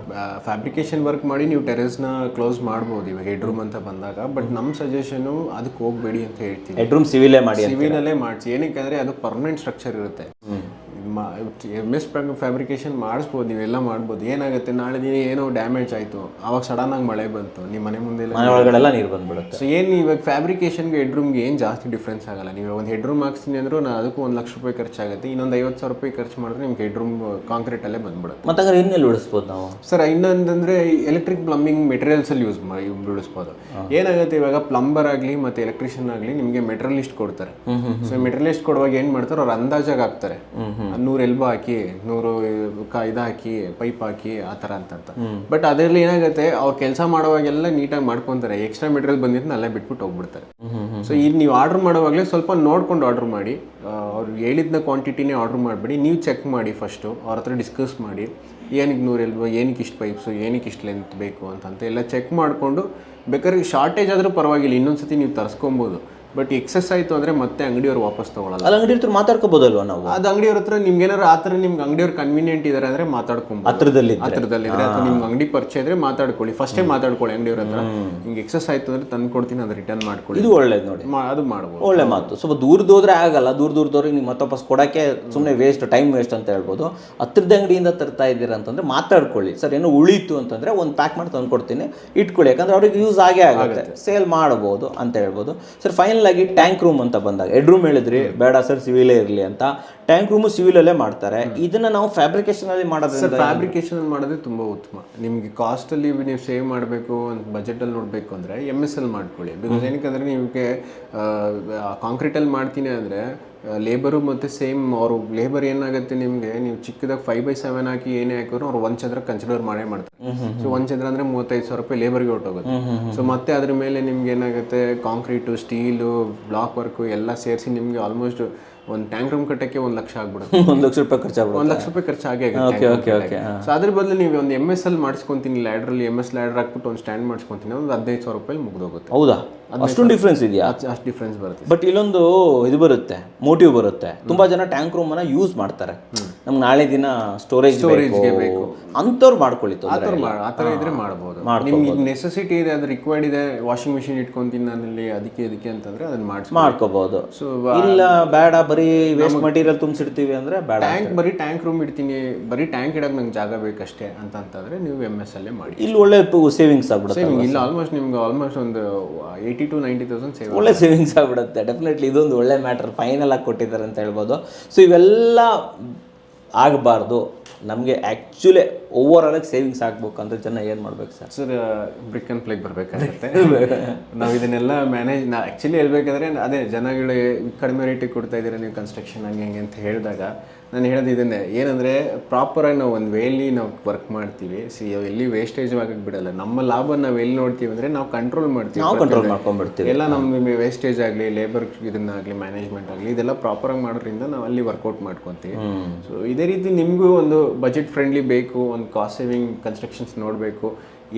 ಫ್ಯಾಬ್ರಿಕೇಶನ್ ವರ್ಕ್ ಮಾಡಿ ನೀವು ಟೆರಸ್ನ ಕ್ಲೋಸ್ ಮಾಡ್ಬೋದು ಇವಾಗ ಹೆಡ್ ರೂಮ್ ಅಂತ ಬಂದಾಗ. ಬಟ್ ನಮ್ಮ ಸಜೆಷನು ಅದಕ್ಕೆ ಹೋಗಬೇಡಿ ಅಂತ ಹೇಳ್ತೀವಿ. ಹೆಡ್ ರೂಮ್ ಸಿವಿಲೇ ಮಾಡಿ, ಸಿವಿಲಲ್ಲೇ ಮಾಡಿಸಿ. ಏನಕ್ಕೆ ಅದು ಪರ್ಮನೆಂಟ್ ಸ್ಟ್ರಕ್ಚರ್ ಇರುತ್ತೆ. MS ಫ್ಯಾಬ್ರಿಕೇಶನ್ ಮಾಡಿಸ್ಬೋದು, ನೀವೆಲ್ಲ ಮಾಡ್ಬೋದು. ಏನಾಗುತ್ತೆ ನಾಳೆ ದಿನ ಏನೋ ಡ್ಯಾಮೇಜ್ ಆಯಿತು, ಅವಾಗ ಸಡನ್ನಾಗಿ ಮಳೆ ಬಂತು, ನಿಮ್ಮ ಮನೆ ಮುಂದೆ ಮನೆ ಒಳಗಡೆಲ್ಲ ನೀರು ಬಂದ್ಬಿಡುತ್ತೆ. ಸೊ ಏನು ಇವಾಗ ಫ್ಯಾಬ್ರಿಕೇಷನ್ಗೆ ಹೆಡ್ರೂಮ್ಗೆ ಏನು ಜಾಸ್ತಿ ಡಿಫ್ರೆನ್ಸ್ ಆಗಲ್ಲ. ನೀವು ಒಂದು ಹೆಡ್ರೂಮ್ ಹಾಕ್ಸ್ತೀನಿ ಅಂದರೂ ಅದಕ್ಕೂ 1 ಲಕ್ಷ ರೂಪಾಯಿ ಖರ್ಚಾಗುತ್ತೆ. ಇನ್ನೊಂದು 50,000 ರೂಪಾಯಿ ಖರ್ಚು ಮಾಡಿದ್ರೆ ನಿಮ್ಗೆ ಹೆಡ್ರೂಮ್ ಕಾಂಕ್ರೀಟಲ್ಲೇ ಬಂದ್ಬಿಡುತ್ತೆ. ಮತ್ತೆ ಹಂಗಾರೆ ಇನ್ನೆಲ್ಲಿ ಉಳಿಸ್ಬೋದು ನಾವು ಸರ್? ಇನ್ನೊಂದಂದರೆ ಎಲೆಕ್ಟ್ರಿಕ್ ಪ್ಲಂಬಿಂಗ್ ಮೆಟೀರಿಯಲ್ಸಲ್ಲಿ ಬಿಡಿಸ್ಬೋದು. ಏನಾಗುತ್ತೆ ಇವಾಗ ಪ್ಲಂಬರ್ ಆಗಲಿ ಮತ್ತು ಎಲೆಕ್ಟ್ರಿಷಿಯನ್ ಆಗಲಿ ನಿಮಗೆ ಮೆಟೀರಿಯಲಿಸ್ಟ್ ಕೊಡ್ತಾರೆ. ಸೊ ಮೆಟೀರಿಯಲಿಸ್ಟ್ ಕೊಡುವಾಗ ಏನು ಮಾಡ್ತಾರೆ, ಅವ್ರು ಅಂದಾಜಾಗಿ ಹಾಕ್ತಾರೆ, 100 ಎಲ್ಬೋ ಹಾಕಿ 100 ಇದು ಹಾಕಿ ಪೈಪ್ ಹಾಕಿ ಆ ಥರ ಅಂತ. ಬಟ್ ಅದರಲ್ಲಿ ಏನಾಗುತ್ತೆ, ಅವ್ರು ಕೆಲಸ ಮಾಡುವಾಗೆಲ್ಲ ನೀಟಾಗಿ ಮಾಡ್ಕೊತಾರೆ, ಎಕ್ಸ್ಟ್ರಾ ಮೆಟೀರಿಯಲ್ ಬಂದಿದ್ದು ಅಲ್ಲೇ ಬಿಟ್ಬಿಟ್ಟು ಹೋಗ್ಬಿಡ್ತಾರೆ. ಸೊ ಇಲ್ಲಿ ನೀವು ಆರ್ಡರ್ ಮಾಡುವಾಗಲೇ ಸ್ವಲ್ಪ ನೋಡ್ಕೊಂಡು ಆರ್ಡರ್ ಮಾಡಿ, ಅವ್ರು ಹೇಳಿದ್ನ ಕ್ವಾಂಟಿಟಿನೇ ಆರ್ಡರ್ ಮಾಡಿಬಿಡಿ. ನೀವು ಚೆಕ್ ಮಾಡಿ ಫಸ್ಟು, ಅವ್ರ ಹತ್ರ ಡಿಸ್ಕಸ್ ಮಾಡಿ, ಏನಕ್ಕೆ 100 ಎಲ್ಬೋ, ಏನಕ್ಕೆ ಇಷ್ಟು ಪೈಪ್ಸು, ಏನಕ್ಕೆ ಇಷ್ಟು ಲೆಂತ್ ಬೇಕು ಅಂತ ಎಲ್ಲ ಚೆಕ್ ಮಾಡಿಕೊಂಡು, ಬೇಕಾದ್ರೆ ಶಾರ್ಟೇಜ್ ಆದರೂ ಪರವಾಗಿಲ್ಲ, ಇನ್ನೊಂದ್ಸತಿ ನೀವು ತರಿಸ್ಕೊಬೋದು. ಬಟ್ ಎಕ್ಸಸ್ ಆಯಿತು ಅಂದರೆ ಮತ್ತೆ ಅಂಗಡಿಯವ್ರು ವಾಪಸ್ ತೊಗೊಳಲ್ಲ. ಅಲ್ಲಿ ಅಂಗಡಿ ಹತ್ರ ಮಾತಾಡ್ಕೋಬೋದಲ್ವ ನಾವು? ಅದು ಅಂಗಡಿಯವ್ರ ಹತ್ರ ನಿಮ್ಗೆ ಏನಾರು ಆ ಥರ ನಿಮ್ಗೆ ಅಂಗಡಿಯವ್ರು ಕನ್ವೀನಿಯೆಂಟ್ ಇದ್ದಾರೆ ಅಂದರೆ ಮಾತಾಡ್ಕೊಂಡು ಹತ್ರದಲ್ಲಿ ಹತ್ರದಲ್ಲಿದ್ರೆ ಅಥವಾ ನಿಮ್ಗೆ ಅಂಗಡಿ ಪರಿಚಯ ಇದ್ರೆ ಮಾತಾಡ್ಕೊಳ್ಳಿ, ಫಸ್ಟೇ ಮಾತಾಡ್ಕೊಳ್ಳಿ ಅಂಗಡಿಯವ್ರ ಹತ್ರ. ಹಿಂಗೆ ಎಕ್ಸಸ್ ಆಯಿತು ಅಂದರೆ ತಂದು ಕೊಡ್ತೀನಿ, ಅದು ರಿಟರ್ನ್ ಮಾಡ್ಕೊಳ್ಳಿ. ಇದು ಒಳ್ಳೇದು ನೋಡಿ, ಅದು ಮಾಡ್ಬೋದು. ಒಳ್ಳೆ ಮಾತು. ಸ್ವಲ್ಪ ದೂರದೋದ್ರೆ ಆಗಲ್ಲ, ದೂರದವ್ರಿಗೆ ನೀವು ಮತ್ತೆ ವಾಪಸ್ ಕೊಡೋಕ್ಕೆ ಸುಮ್ಮನೆ ವೇಸ್ಟ್, ಟೈಮ್ ವೇಸ್ಟ್ ಅಂತ ಹೇಳ್ಬೋದು. ಹತ್ರದ ಅಂಗಡಿಯಿಂದ ತರ್ತಾ ಇದ್ದೀರಾ ಅಂತಂದರೆ ಮಾತಾಡ್ಕೊಳ್ಳಿ, ಸರ್ ಏನೋ ಉಳೀತು ಅಂತಂದರೆ ಒಂದು ಪ್ಯಾಕ್ ಮಾಡಿ ತಂದು ಕೊಡ್ತೀನಿ, ಇಟ್ಕೊಳ್ಳಿ, ಯಾಕಂದ್ರೆ ಅವ್ರಿಗೆ ಯೂಸ್ ಆಗೇ ಆಗುತ್ತೆ, ಸೇಲ್ ಮಾಡ್ಬೋದು ಅಂತ ಹೇಳ್ಬೋದು. ಸರ್ ಫೈನಲ್ ಆಗಿ ಟ್ಯಾಂಕ್ ರೂಮ್ ಅಂತ ಬಂದಾಗ, ಹೆಡ್ ರೂಮ್ ಹೇಳಿದ್ರಿ ಬೇಡ ಸರ್ ಸಿವಿಲೇ ಇರಲಿ ಅಂತ, ಟ್ಯಾಂಕ್ ರೂಮು ಸಿವಿಲಲ್ಲೇ ಮಾಡ್ತಾರೆ. ಇದನ್ನ ನಾವು ಫ್ಯಾಬ್ರಿಕೇಶನಲ್ಲಿ ಮಾಡೋದು, ಫ್ಯಾಬ್ರಿಕೇಶನ್ ಮಾಡೋದೇ ತುಂಬ ಉತ್ತಮ. ನಿಮಗೆ ಕಾಸ್ಟಲ್ಲಿ ನೀವು ಸೇವ್ ಮಾಡಬೇಕು, ಒಂದು ಬಜೆಟಲ್ಲಿ ನೋಡಬೇಕು ಅಂದರೆ MSL ಮಾಡ್ಕೊಳ್ಳಿ. ಬಿಕಾಸ್ ಏನಕ್ಕೆ ನಿಮಗೆ ಕಾಂಕ್ರೀಟಲ್ಲಿ ಮಾಡ್ತೀನಿ ಅಂದರೆ ಲೇಬರು ಮತ್ತು ಸೇಮ್ ಅವರು ಲೇಬರ್ ಏನಾಗುತ್ತೆ ನಿಮಗೆ, ನೀವು ಚಿಕ್ಕದಾಗಿ 5/7 ಹಾಕಿ ಏನೇ ಹಾಕಿದ್ರು ಅವ್ರು 1 ಚದರ ಕನ್ಸಿಡರ್ ಮಾಡೇ ಮಾಡ್ತಾರೆ. ಸೊ 1 ಚದರ ಅಂದರೆ 35,000 ರೂಪಾಯಿ ಲೇಬರ್ಗೆ ಹೊರಟೋಗುತ್ತೆ. ಸೊ ಮತ್ತೆ ಅದ್ರ ಮೇಲೆ ನಿಮ್ಗೆ ಏನಾಗುತ್ತೆ, ಕಾಂಕ್ರೀಟು, ಸ್ಟೀಲು, ಬ್ಲಾಕ್ ವರ್ಕು ಎಲ್ಲ ಸೇರಿಸಿ ನಿಮಗೆ ಆಲ್ಮೋಸ್ಟ್ ಒಂದು ಟ್ಯಾಂಕ್ ರೂಮ್ ಕಟ್ಟಕ್ಕೆ 1 ಲಕ್ಷ ಆಗ್ಬಿಡುತ್ತೆ. 1 ಲಕ್ಷ ರೂಪಾಯಿ ಖರ್ಚಾಗ್ಬಿಡುತ್ತೆ. 1 ಲಕ್ಷ ರೂಪಾಯಿ ಖರ್ಚಾಗೇ ಆಗುತ್ತೆ. ಸೊ ಅದ್ರ ಬದಲು ನೀವು ಒಂದು MSL ಮಾಡಿಸ್ಕೊಂತೀನಿ, ಲ್ಯಾಡ್ರಲ್ಲಿ MS ಲ್ಯಾಡರ್ ಹಾಕ್ಬಿಟ್ಟು ಒಂದು ಸ್ಟ್ಯಾಂಡ್ ಮಾಡಿಸ್ಕೊಂತೀನಿ, ಒಂದು 15,000 ರೂಪಾಯಿ ಮುಗಿದೋಗುತ್ತೆ. ಹೌದಾ? ಅಷ್ಟೊಂದು ಡಿಫ್ರೆನ್ಸ್ ಇದೆಯಾ? ಅಷ್ಟು ಡಿಫ್ರೆನ್ಸ್ ಬರುತ್ತೆ. ಬಟ್ ಇಲ್ಲೊಂದು ಇದು ಬರುತ್ತೆ, ಮೋಟಿವ್ ಬರುತ್ತೆ. ತುಂಬಾ ಜನ ಟ್ಯಾಂಕ್ ರೂಮ್ ಅನ್ನ ಯೂಸ್ ಮಾಡ್ತಾರೆ, ನಮ್ಗೆ ನಾಳೆ ದಿನ ಸ್ಟೋರೇಜ್ಗೆ ಬೇಕು ಅಂಥವ್ರು ಮಾಡ್ಕೊಳ್ಳಿ, ಆ ಥರ ಇದ್ರೆ ಮಾಡ್ಬೋದು. ನಿಮ್ಗೆ ನೆಸೆಸಿಟಿ ಇದೆ, ಅದು ರಿಕ್ವೈರ್ಡ್ ಇದೆ, ವಾಷಿಂಗ್ ಮಿಷಿನ್ ಇಟ್ಕೊಂತೀನಿ ನಾನಲ್ಲಿ ಅದಕ್ಕೆ ಅಂತಂದ್ರೆ ಅದನ್ನ ಮಾಡ್ಕೋಬಹುದು. ಸೊ ಇಲ್ಲ ಬೇಡ ಬರೀ ವೇಸ್ಟ್ ಮಟೀರಿಯಲ್ ತುಂಬಿಸಿಡ್ತೀವಿ ಅಂದ್ರೆ ಬೇಡ, ಬರೀ ಟ್ಯಾಂಕ್ ರೂಮ್ ಇಡ್ತೀನಿ, ಬರೀ ಟ್ಯಾಂಕ್ ಇಡಕ್ಕೆ ನಂಗೆ ಜಾಗ ಬೇಕಷ್ಟೇ ಅಂತಂದ್ರೆ ನೀವು MSL ಮಾಡಿ. ಇಲ್ಲಿ ಒಳ್ಳೆ ಸೇವಿಂಗ್ಸ್ ಆಗ್ಬಿಡುತ್ತೆ. ಇಲ್ಲ ಆಲ್ಮೋಸ್ಟ್ ನಿಮ್ಗೆ ಆಲ್ಮೋಸ್ಟ್ ಒಂದು 80,000 to 90,000 ಸೇವ್, ಒಳ್ಳೆ ಸೇವಿಂಗ್ಸ್ ಆಗ್ಬಿಡುತ್ತೆ. ಡೆಫಿನೆಟ್ಲಿ ಇದೊಂದು ಒಳ್ಳೆ ಮ್ಯಾಟರ್ ಫೈನಲ್ ಆಗಿ ಕೊಟ್ಟಿದ್ದಾರೆ ಅಂತ ಹೇಳ್ಬೋದು. ಸೊ ಇವೆಲ್ಲ ಆಗಬಾರ್ದು, ನಮಗೆ ಆ್ಯಕ್ಚುಲಿ ಓವರ್ ಆಗಿ ಸೇವಿಂಗ್ಸ್ ಆಗ್ಬೇಕು ಅಂದರೆ ಜನ ಏನು ಮಾಡ್ಬೇಕು sir? Sir BRIC and plague ಬರಬೇಕಾಗುತ್ತೆ. ನಾವು ಇದನ್ನೆಲ್ಲ ಮ್ಯಾನೇಜ್, ಆ್ಯಕ್ಚುಲಿ ಹೇಳ್ಬೇಕಾದ್ರೆ ಅದೇ ಜನಗಳು ಕಡಿಮೆ ರೇಟಿಗೆ ಕೊಡ್ತಾ ಇದ್ದೀರಾ ನೀವು ಕನ್ಸ್ಟ್ರಕ್ಷನ್ ಹಂಗೆ ಹೆಂಗೆ ಅಂತ ಹೇಳಿದಾಗ ನಾನು ಹೇಳೋದು ಇದನ್ನೇ, ಏನಂದರೆ ಪ್ರಾಪರಾಗಿ ನಾವು ಒಂದು ವೇಲಿ ನಾವು ವರ್ಕ್ ಮಾಡ್ತೀವಿ. ಎಲ್ಲಿ ವೇಸ್ಟೇಜ್ ಆಗಕ್ಕೆ ಬಿಡಲ್ಲ. ನಮ್ಮ ಲಾಭ ನಾವು ಎಲ್ಲಿ ನೋಡ್ತೀವಿ ಅಂದರೆ ನಾವು ಕಂಟ್ರೋಲ್ ಮಾಡ್ತೀವಿ, ಕಂಟ್ರೋಲ್ ಮಾಡ್ಕೊಂಡ್ಬಿಡ್ತೀವಿ. ಎಲ್ಲ ನಮ್ಮ ವೇಸ್ಟೇಜ್ ಆಗಲಿ, ಲೇಬರ್ ಇದನ್ನಾಗಲಿ, ಮ್ಯಾನೇಜ್ಮೆಂಟ್ ಆಗಲಿ, ಇದೆಲ್ಲ ಪ್ರಾಪರಾಗಿ ಮಾಡೋದ್ರಿಂದ ನಾವು ಅಲ್ಲಿ ವರ್ಕೌಟ್ ಮಾಡ್ಕೊತೀವಿ. ಸೊ ಇದೇ ರೀತಿ ನಿಮಗೂ ಒಂದು ಬಜೆಟ್ ಫ್ರೆಂಡ್ಲಿ ಬೇಕು, ಒಂದು ಕಾಸ್ಟ್ ಸೇವಿಂಗ್ ಕನ್ಸ್ಟ್ರಕ್ಷನ್ಸ್ ನೋಡಬೇಕು,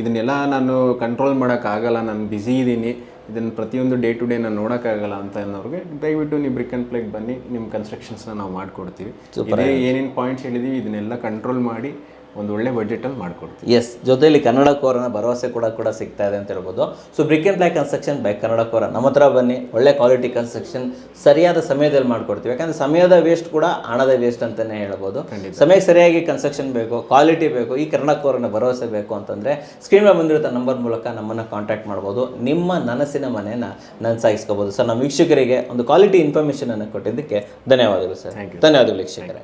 ಇದನ್ನೆಲ್ಲ ನಾನು ಕಂಟ್ರೋಲ್ ಮಾಡೋಕ್ಕಾಗಲ್ಲ, ನಾನು ಬ್ಯುಸಿ ಇದ್ದೀನಿ, ಇದನ್ನು ಪ್ರತಿಯೊಂದು ಡೇ ಟು ಡೇ ನಾನು ನೋಡೋಕ್ಕಾಗಲ್ಲ ಅಂತ ಅನ್ನೋರಿಗೆ ದಯವಿಟ್ಟು ನೀವು ಬ್ರಿಕ್ ಆ್ಯಂಡ್ ಪ್ಲೇಗ್ ಬನ್ನಿ, ನಿಮ್ಮ ಕನ್ಸ್ಟ್ರಕ್ಷನ್ಸ್ನ ನಾವು ಮಾಡಿಕೊಡ್ತೀವಿ. ಇದೇ ಏನೇನು ಪಾಯಿಂಟ್ಸ್ ಹೇಳಿದ್ದೀವಿ ಇದನ್ನೆಲ್ಲ ಕಂಟ್ರೋಲ್ ಮಾಡಿ ಒಂದು ಒಳ್ಳೆ ಬಜೆಟಲ್ಲಿ ಮಾಡಿಕೊಡ್ತೀವಿ. ಎಸ್, ಜೊತೆಯಲ್ಲಿ ಕನ್ನಡ ಕೋರನ ಭರವಸೆ ಕೂಡ ಸಿಗ್ತಾ ಇದೆ ಅಂತ ಹೇಳ್ಬೋದು. So brick and ply construction by Kannada ಕೋರ, ನಮ್ಮ ಹತ್ರ ಬನ್ನಿ, ಒಳ್ಳೆ ಕ್ವಾಲಿಟಿ ಕನ್ಸ್ಟ್ರಕ್ಷನ್ ಸರಿಯಾದ ಸಮಯದಲ್ಲಿ ಮಾಡಿಕೊಡ್ತೀವಿ. ಯಾಕಂದರೆ ಸಮಯದ ವೇಸ್ಟ್ ಕೂಡ ಹಣದ ವೇಸ್ಟ್ ಅಂತಲೇ ಹೇಳ್ಬೋದು. ಸಮಯಕ್ಕೆ ಸರಿಯಾಗಿ ಕನ್ಸ್ಟ್ರಕ್ಷನ್ ಬೇಕು, ಕ್ವಾಲಿಟಿ ಬೇಕು, ಈ ಕನ್ನಡ ಕೋರನ ಭರವಸೆ ಬೇಕು ಅಂತಂದರೆ ಸ್ಕ್ರೀನ್ ಮೇಲೆ ಬಂದಿರೋ ನಂಬರ್ ಮೂಲಕ ನಮ್ಮನ್ನು ಕಾಂಟ್ಯಾಕ್ಟ್ ಮಾಡ್ಬೋದು, ನಿಮ್ಮ ನನಸಿನ ಮನೆಯನ್ನು ನನಸಾಗಿಸ್ಕೋಬೋದು. ಸರ್ ನಮ್ಮ ವೀಕ್ಷಕರಿಗೆ ಒಂದು ಕ್ವಾಲಿಟಿ ಇನ್ಫಾರ್ಮೇಷನನ್ನು ಕೊಟ್ಟಿದ್ದಕ್ಕೆ ಧನ್ಯವಾದಗಳು ಸರ್. ಧನ್ಯವಾದಗಳು ವೀಕ್ಷಕರೇ.